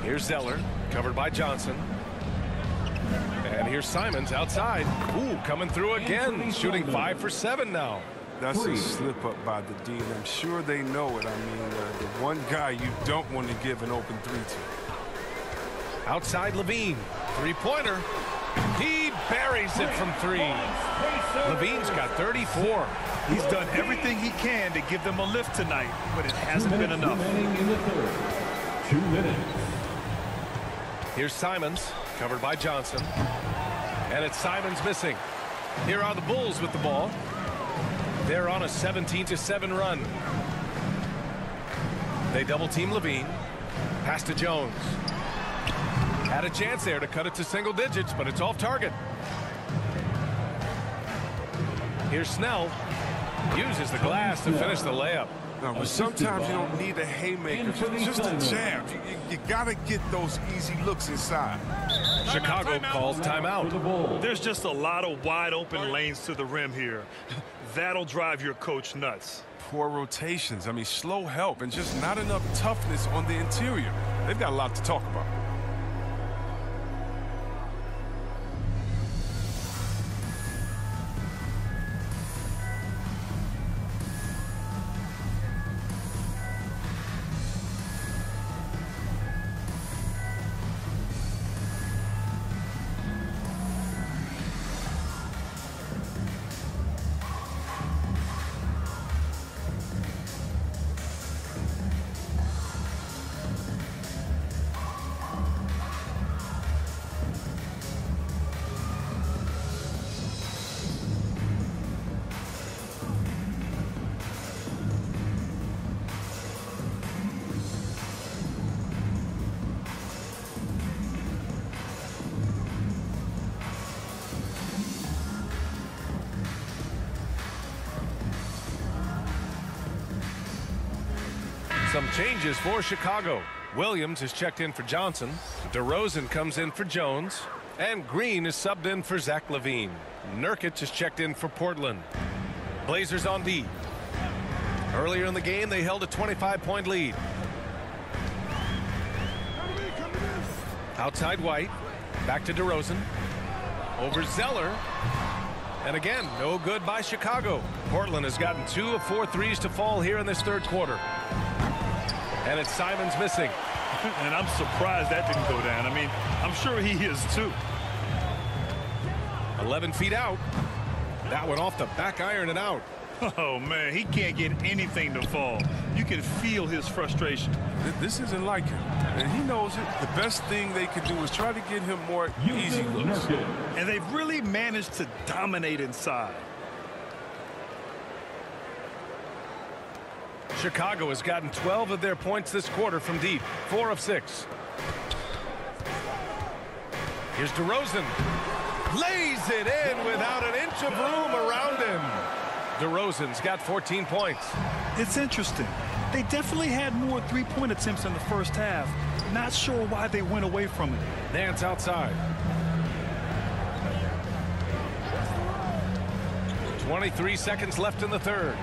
Here's Zeller, covered by Johnson. And here's Simons outside. Ooh, coming through again, shooting 5 for 7 now. That's a slip up by the D, and I'm sure they know it. I mean, the one guy you don't want to give an open 3 to. Outside Levine, 3-pointer. He buries it from 3. Levine's got 34. He's done everything he can to give them a lift tonight, but it hasn't been enough. In the third. 2 minutes. Here's Simons, covered by Johnson. And it's Simons missing. Here are the Bulls with the ball. They're on a 17-7 run. They double-team Levine. Pass to Jones. Had a chance there to cut it to single digits, but it's off target. Here's Snell. Uses the glass to finish the layup. No, but sometimes you don't need a haymaker, just a jab. You got to get those easy looks inside. Chicago calls timeout. There's just a lot of wide open lanes to the rim here. That'll drive your coach nuts. Poor rotations. I mean, slow help and just not enough toughness on the interior. They've got a lot to talk about. Some changes for Chicago. Williams is checked in for Johnson. DeRozan comes in for Jones. And Green is subbed in for Zach LaVine. Nurkic is checked in for Portland. Blazers on D. Earlier in the game, they held a 25-point lead. Outside White. Back to DeRozan. Over Zeller. And again, no good by Chicago. Portland has gotten 2 of 4 threes to fall here in this third quarter. And it's Simons missing. And I'm surprised that didn't go down. I mean, I'm sure he is too. 11 feet out. That one off the back iron and out. Oh, man, he can't get anything to fall. You can feel his frustration. This isn't like him, and he knows it. The best thing they could do is try to get him more easy looks. And they've really managed to dominate inside. Chicago has gotten 12 of their points this quarter from deep. 4 of 6. Here's DeRozan. Lays it in without an inch of room around him. DeRozan's got 14 points. It's interesting. They definitely had more three-point attempts in the first half. Not sure why they went away from it. Nance outside. 23 seconds left in the third.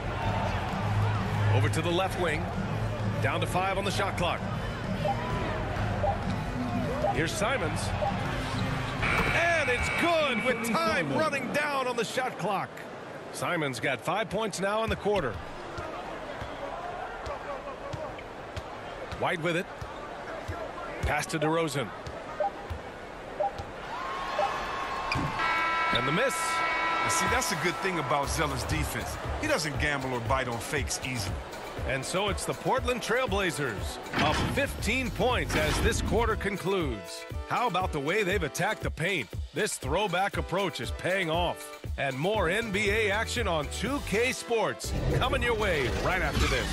Over to the left wing. Down to 5 on the shot clock. Here's Simons. And it's good with time running down on the shot clock. Simons got 5 points now in the quarter. White with it. Pass to DeRozan. And the miss. And see, that's a good thing about Zeller's defense. He doesn't gamble or bite on fakes easily. And so it's the Portland Trailblazers up 15 points as this quarter concludes. How about the way they've attacked the paint? This throwback approach is paying off. And more NBA action on 2K Sports coming your way right after this.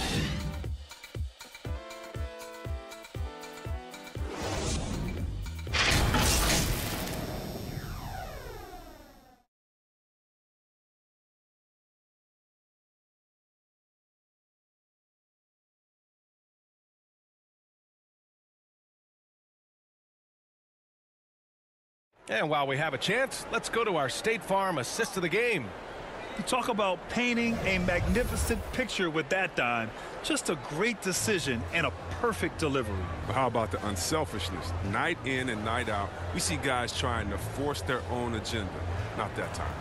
And while we have a chance, let's go to our State Farm assist of the game. You talk about painting a magnificent picture with that dime. Just a great decision and a perfect delivery. But how about the unselfishness? Night in and night out, we see guys trying to force their own agenda. Not that time.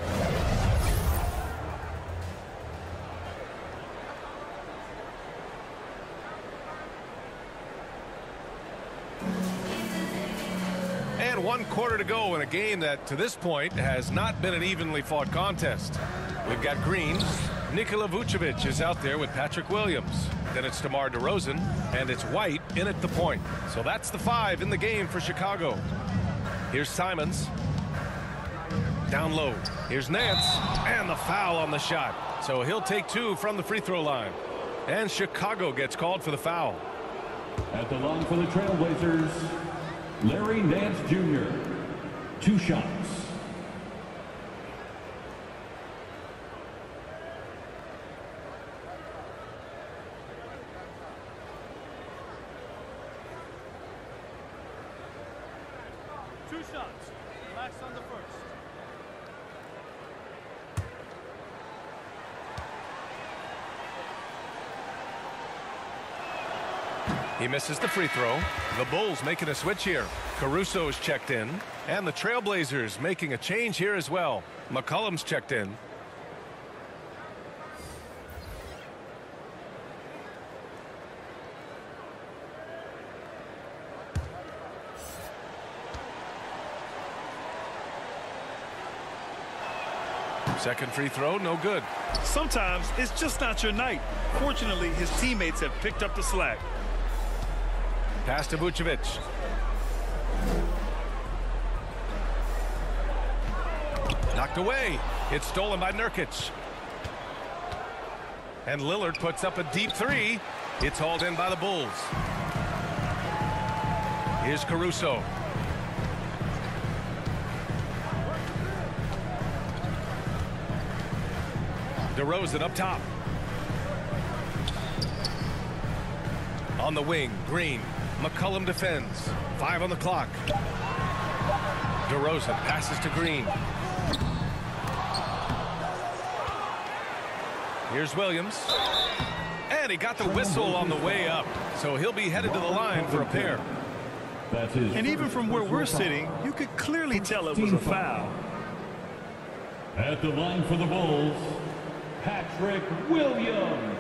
And 1 quarter to go in a game that, to this point, has not been an evenly fought contest. We've got Green. Nikola Vucevic is out there with Patrick Williams. Then it's DeMar DeRozan, and it's White in at the point. So that's the 5 in the game for Chicago. Here's Simons. Down low. Here's Nance, and the foul on the shot. So he'll take 2 from the free throw line. And Chicago gets called for the foul. At the line for the Trailblazers, Larry Nance Jr. 2 shots. Relax on the first. He misses the free throw. The Bulls making a switch here. Caruso's checked in. And the Trailblazers making a change here as well. McCollum's checked in. Second free throw, no good. Sometimes it's just not your night. Fortunately, his teammates have picked up the slack. Pass to Vucevic. Knocked away. It's stolen by Nurkic. And Lillard puts up a deep 3. It's hauled in by the Bulls. Here's Caruso. DeRozan up top. On the wing, Green. McCollum defends. 5 on the clock. DeRozan passes to Green. Here's Williams. And he got the whistle on the way up. So he'll be headed to the line for a pair. And even from where we're sitting, you could clearly tell it was a foul. At the line for the Bulls, Patrick Williams.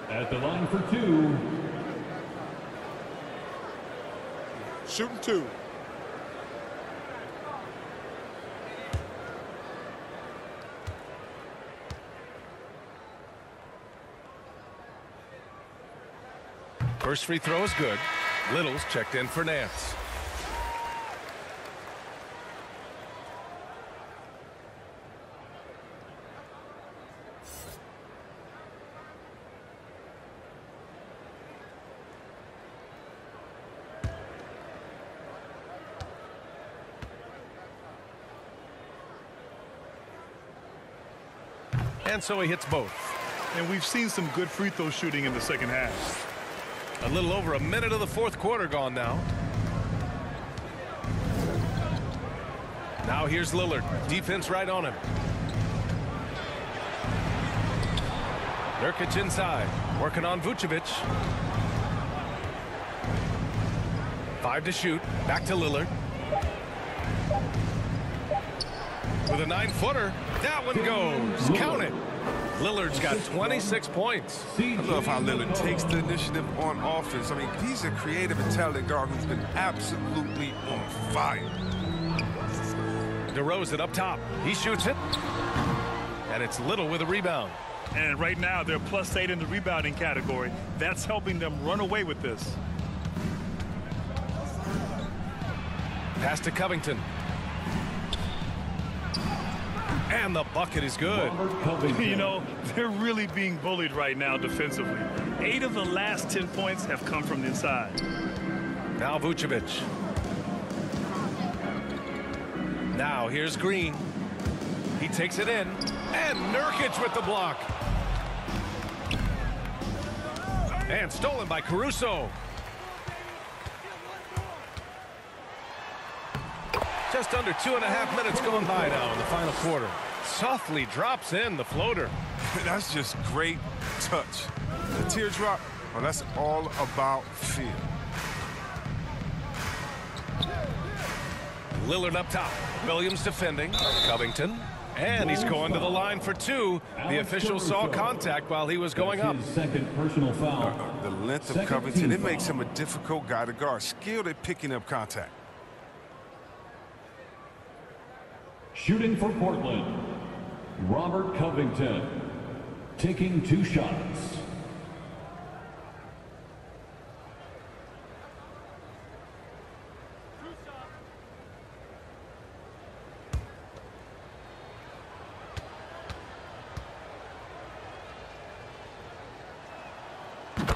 At the line for 2. Shooting 2. First free throw is good. Little's checked in for Nance. And so he hits both. And we've seen some good free throw shooting in the second half. A little over a minute of the fourth quarter gone now. Now here's Lillard. Defense right on him. Nurkic inside. Working on Vucevic. 5 to shoot. Back to Lillard. With a 9-footer. That one goes. Count it. Lillard's got 26 points. I love how Lillard takes the initiative on offense. I mean, he's a creative and talented guard who's been absolutely on fire. DeRozan up top. He shoots it. And it's Little with a rebound. And right now, they're +8 in the rebounding category. That's helping them run away with this. Pass to Covington. And the bucket is good. You know, they're really being bullied right now defensively. 8 of the last 10 points have come from the inside. Now Vucevic. Now here's Green. He takes it in. And Nurkic with the block. And stolen by Caruso. Just under 2.5 minutes going by now in the final quarter. Softly drops in the floater. That's just great touch. The teardrop, well, that's all about feel. Lillard up top. Williams defending. Covington. And he's going to the line for two. The official saw contact while he was going up. Second personal foul. The length of Covington, it makes him a difficult guy to guard. Skilled at picking up contact. Shooting for Portland, Robert Covington, taking 2 shots.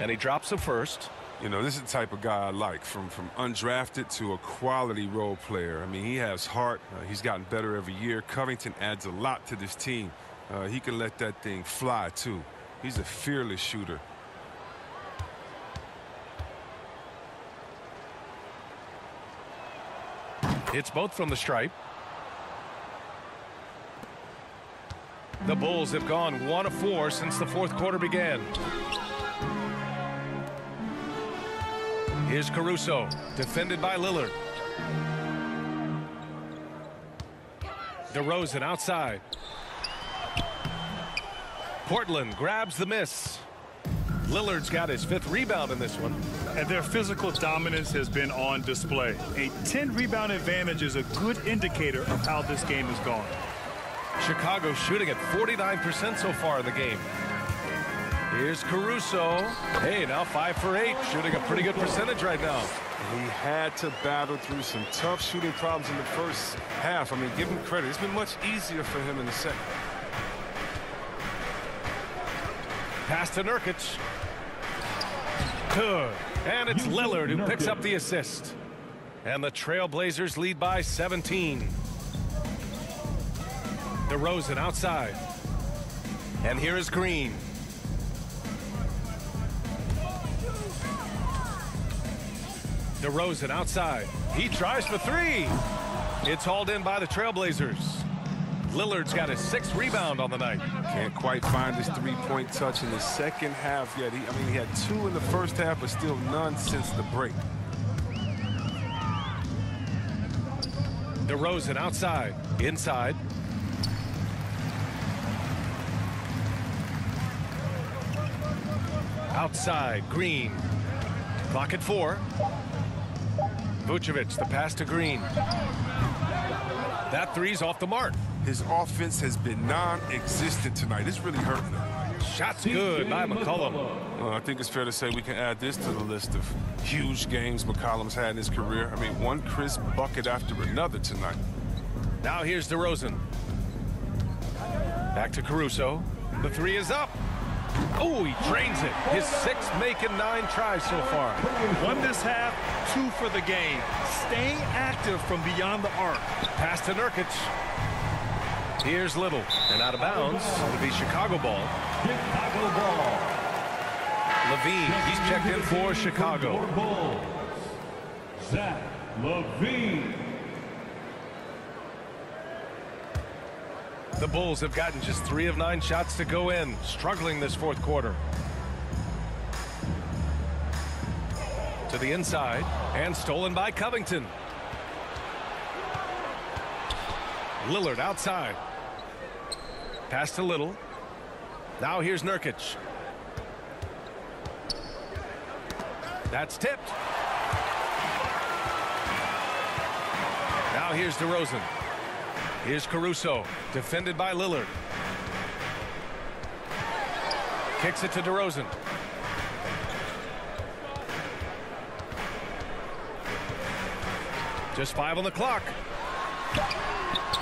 And he drops the first. You know, this is the type of guy I like, from undrafted to a quality role player. I mean, he has heart. He's gotten better every year. Covington adds a lot to this team. He can let that thing fly, too. He's a fearless shooter. It's both from the stripe. The Bulls have gone 1 of 4 since the fourth quarter began. Here's Caruso, defended by Lillard. DeRozan outside. Portland grabs the miss. Lillard's got his 5th rebound in this one. And their physical dominance has been on display. A 10-rebound advantage is a good indicator of how this game has gone. Chicago shooting at 49% so far in the game. Here's Caruso. Hey, now 5 for 8, shooting a pretty good percentage right now. He had to battle through some tough shooting problems in the first half. I mean, give him credit. It's been much easier for him in the second. Pass to Nurkic. Good. And it's Lillard who picks up the assist. And the Trailblazers lead by 17. DeRozan outside. And here is Green. DeRozan outside. He tries for 3. It's hauled in by the Trailblazers. Lillard's got his 6th rebound on the night. Can't quite find his 3-point touch in the second half yet. I mean, he had 2 in the first half, but still none since the break. DeRozan outside. Inside. Outside. Green. Clock at 4. Vucevic, the pass to Green. That 3's off the mark. His offense has been non-existent tonight. It's really hurting him. Shot's good by McCollum. Well, I think it's fair to say we can add this to the list of huge games McCollum's had in his career. I mean, one crisp bucket after another tonight. Now here's DeRozan. Back to Caruso. The 3 is up. Oh, he drains it. His 6th making 9 tries so far. 1 this half, 2 for the game. Staying active from beyond the arc. Pass to Nurkic. Here's Little. And out of bounds. It'll be Chicago ball. Chicago ball. Levine, he's checked in for Chicago. Zach Levine. The Bulls have gotten just 3 of 9 shots to go in, struggling this fourth quarter. To the inside, and stolen by Covington. Lillard outside. Pass to Little. Now here's Nurkic. That's tipped. Now here's DeRozan. Here's Caruso, defended by Lillard. Kicks it to DeRozan. Just 5 on the clock.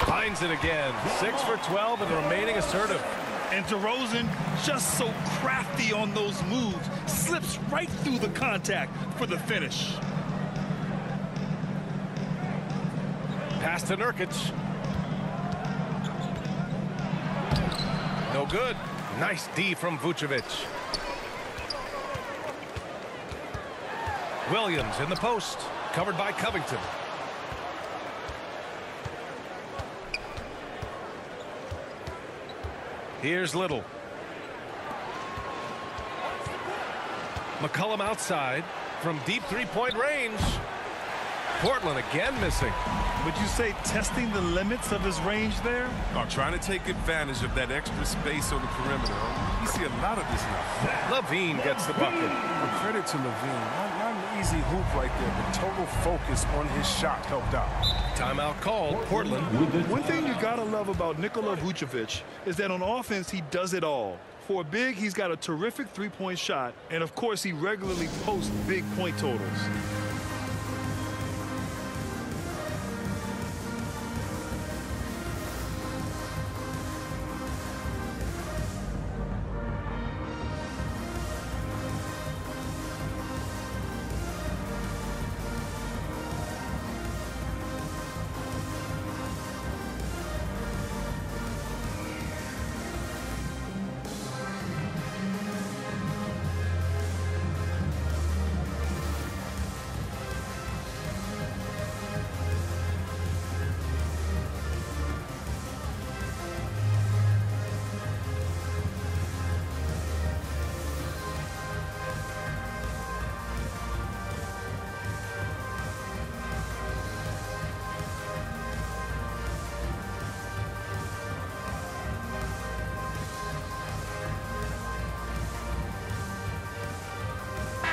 Finds it again. 6 for 12 and remaining assertive. And DeRozan, just so crafty on those moves, slips right through the contact for the finish. Pass to Nurkic. No good. Nice D from Vucevic. Williams in the post, covered by Covington. Here's Little. McCollum outside from deep three-point range. Portland again missing. Would you say testing the limits of his range there? Oh, trying to take advantage of that extra space on the perimeter. You see a lot of this now. Levine gets the bucket. Well, credit to Levine. Not an easy hoop right there, but total focus on his shot helped out. Timeout called. Portland. One thing you gotta love about Nikola Vucevic is that on offense he does it all. For a big, he's got a terrific three-point shot, and of course he regularly posts big point totals.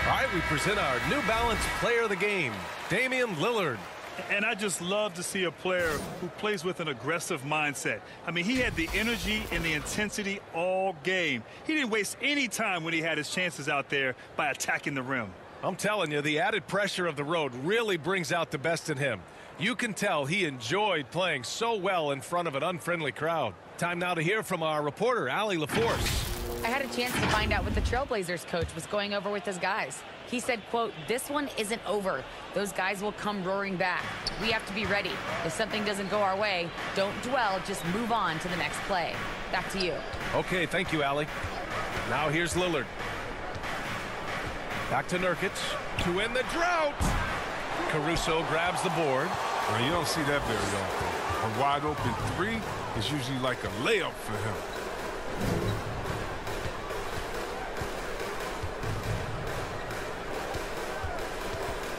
All right, we present our New Balance Player of the Game, Damian Lillard. And I just love to see a player who plays with an aggressive mindset. I mean, he had the energy and the intensity all game. He didn't waste any time when he had his chances out there by attacking the rim. I'm telling you, the added pressure of the road really brings out the best in him. You can tell he enjoyed playing so well in front of an unfriendly crowd. Time now to hear from our reporter, Allie LaForce. I had a chance to find out what the Trailblazers coach was going over with his guys. He said, quote, "This one isn't over. Those guys will come roaring back. We have to be ready. If something doesn't go our way, don't dwell, just move on to the next play." Back to you. Okay, thank you, Allie. Now here's Lillard. Back to Nurkic to end the drought. Caruso grabs the board. Well, you don't see that very often. A wide open three is usually like a layup for him.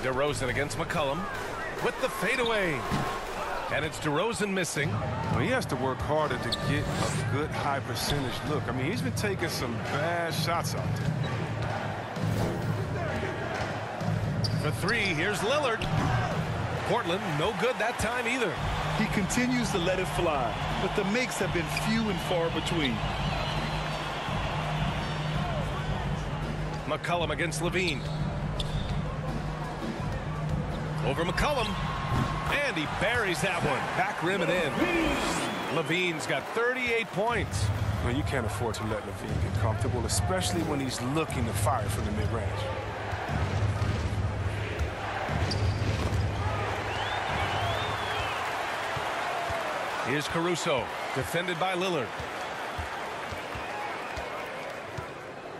DeRozan against McCollum with the fadeaway. And it's DeRozan missing. Well, he has to work harder to get a good high percentage look. I mean, he's been taking some bad shots out there. For three, here's Lillard. Portland, no good that time either. He continues to let it fly, but the makes have been few and far between. McCollum against Levine. Over McCollum. And he buries that one. Back rim and in. Levine's got 38 points. Well, you can't afford to let Levine get comfortable, especially when he's looking to fire from the mid-range. Here's Caruso, defended by Lillard.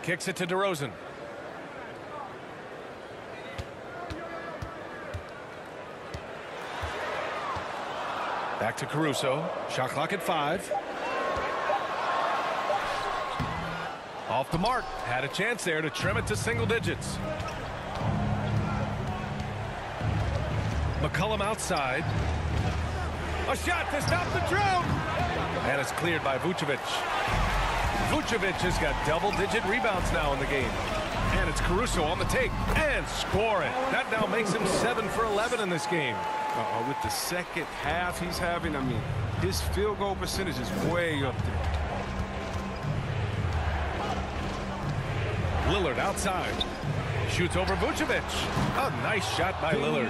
Kicks it to DeRozan. Back to Caruso. Shot clock at 5. Off the mark. Had a chance there to trim it to single digits. McCollum outside. A shot to stop the drought. And it's cleared by Vucevic. Vucevic has got double-digit rebounds now in the game. And it's Caruso on the take. And score it. That now makes him 7 for 11 in this game. With the second half he's having, I mean, his field goal percentage is way up there. Lillard outside. Shoots over Vucevic. A nice shot by Lillard.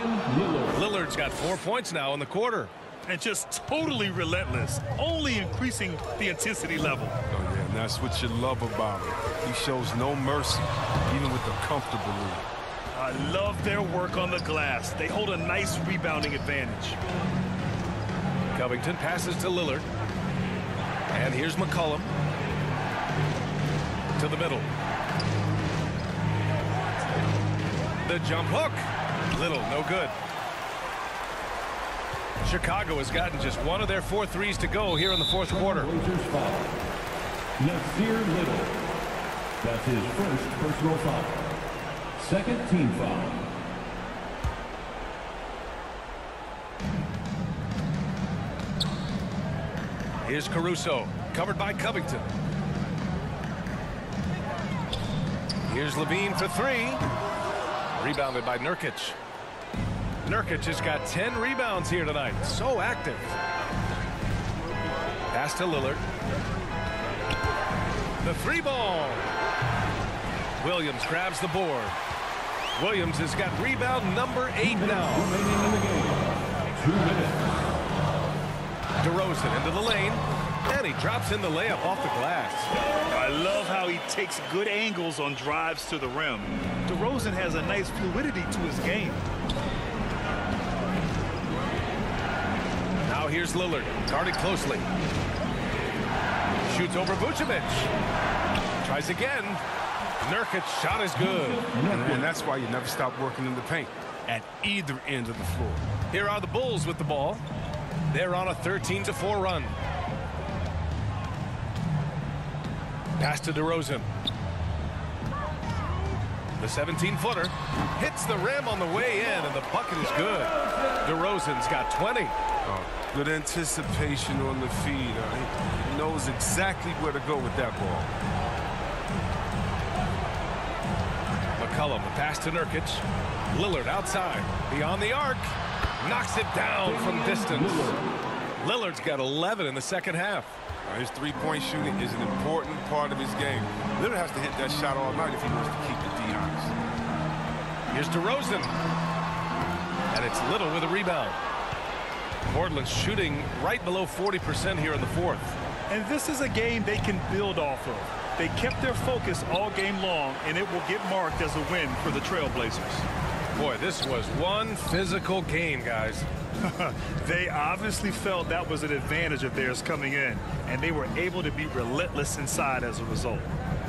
Lillard's got 4 points now in the quarter. And just totally relentless, only increasing the intensity level. Oh, yeah, and that's what you love about him. He shows no mercy, even with a comfortable lead. I love their work on the glass. They hold a nice rebounding advantage. Covington passes to Lillard. And here's McCollum. To the middle. The jump hook. Little, no good. Chicago has gotten just one of their 4 threes to go here in the fourth quarter. Little. That's his first personal foul. Second team foul. Here's Caruso, covered by Covington. Here's Levine for three. Rebounded by Nurkic. Nurkic has got 10 rebounds here tonight. So active. Pass to Lillard. The three ball. Williams grabs the board. Williams has got rebound number 8 now. Remaining in the game. 2 minutes. DeRozan into the lane. And he drops in the layup off the glass. I love how he takes good angles on drives to the rim. DeRozan has a nice fluidity to his game. Now here's Lillard, guarded closely. Shoots over Vucevic. Tries again. Nurkic's shot is good. And that's why you never stop working in the paint at either end of the floor. Here are the Bulls with the ball. They're on a 13-4 run. Pass to DeRozan. The 17-footer hits the rim on the way in, and the bucket is good. DeRozan's got 20. Good anticipation on the feed. He knows exactly where to go with that ball. McCollum, the pass to Nurkic. Lillard outside, beyond the arc. Knocks it down from distance. Lillard's got 11 in the second half. His three-point shooting is an important part of his game. Lillard has to hit that shot all night if he wants to keep the D honest. Here's DeRozan. And it's Little with a rebound. Portland's shooting right below 40% here in the fourth. And this is a game they can build off of. They kept their focus all game long, and it will get marked as a win for the Trailblazers. Boy, this was one physical game, guys. They obviously felt that was an advantage of theirs coming in, and they were able to be relentless inside as a result.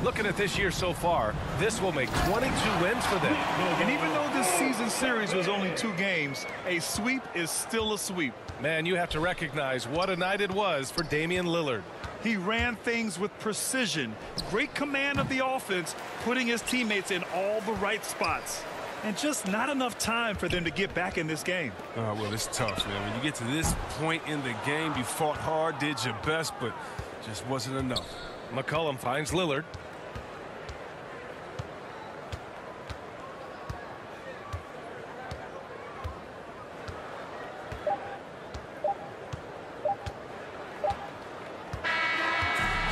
Looking at this year so far, this will make 22 wins for them. And even though this season series was only 2 games, a sweep is still a sweep. Man, you have to recognize what a night it was for Damian Lillard. He ran things with precision, great command of the offense, putting his teammates in all the right spots. And just not enough time for them to get back in this game. Well, it's tough, man. When you get to this point in the game, you fought hard, did your best, but just wasn't enough. McCollum finds Lillard.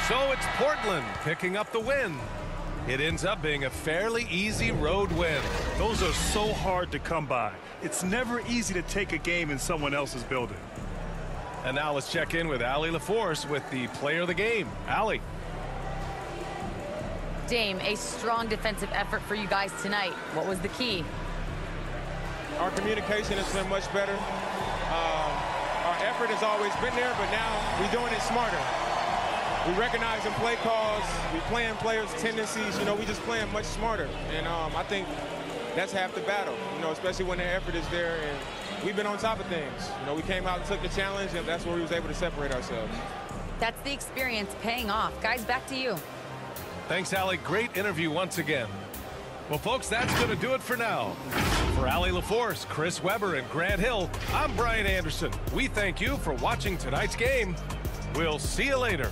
So it's Portland picking up the win. It ends up being a fairly easy road win. Those are so hard to come by. It's never easy to take a game in someone else's building. And now let's check in with Allie LaForce with the player of the game. Allie. Dame, a strong defensive effort for you guys tonight. What was the key? Our communication has been much better. Our effort has always been there, but now we're doing it smarter. We recognize in play calls, we playing players' tendencies, we just playing much smarter. And I think that's half the battle, especially when the effort is there. And we've been on top of things. We came out and took the challenge, and that's where we was able to separate ourselves. That's the experience paying off. Guys, back to you. Thanks, Allie. Great interview once again. Well, folks, that's going to do it for now. For Allie LaForce, Chris Webber, and Grant Hill, I'm Brian Anderson. We thank you for watching tonight's game. We'll see you later.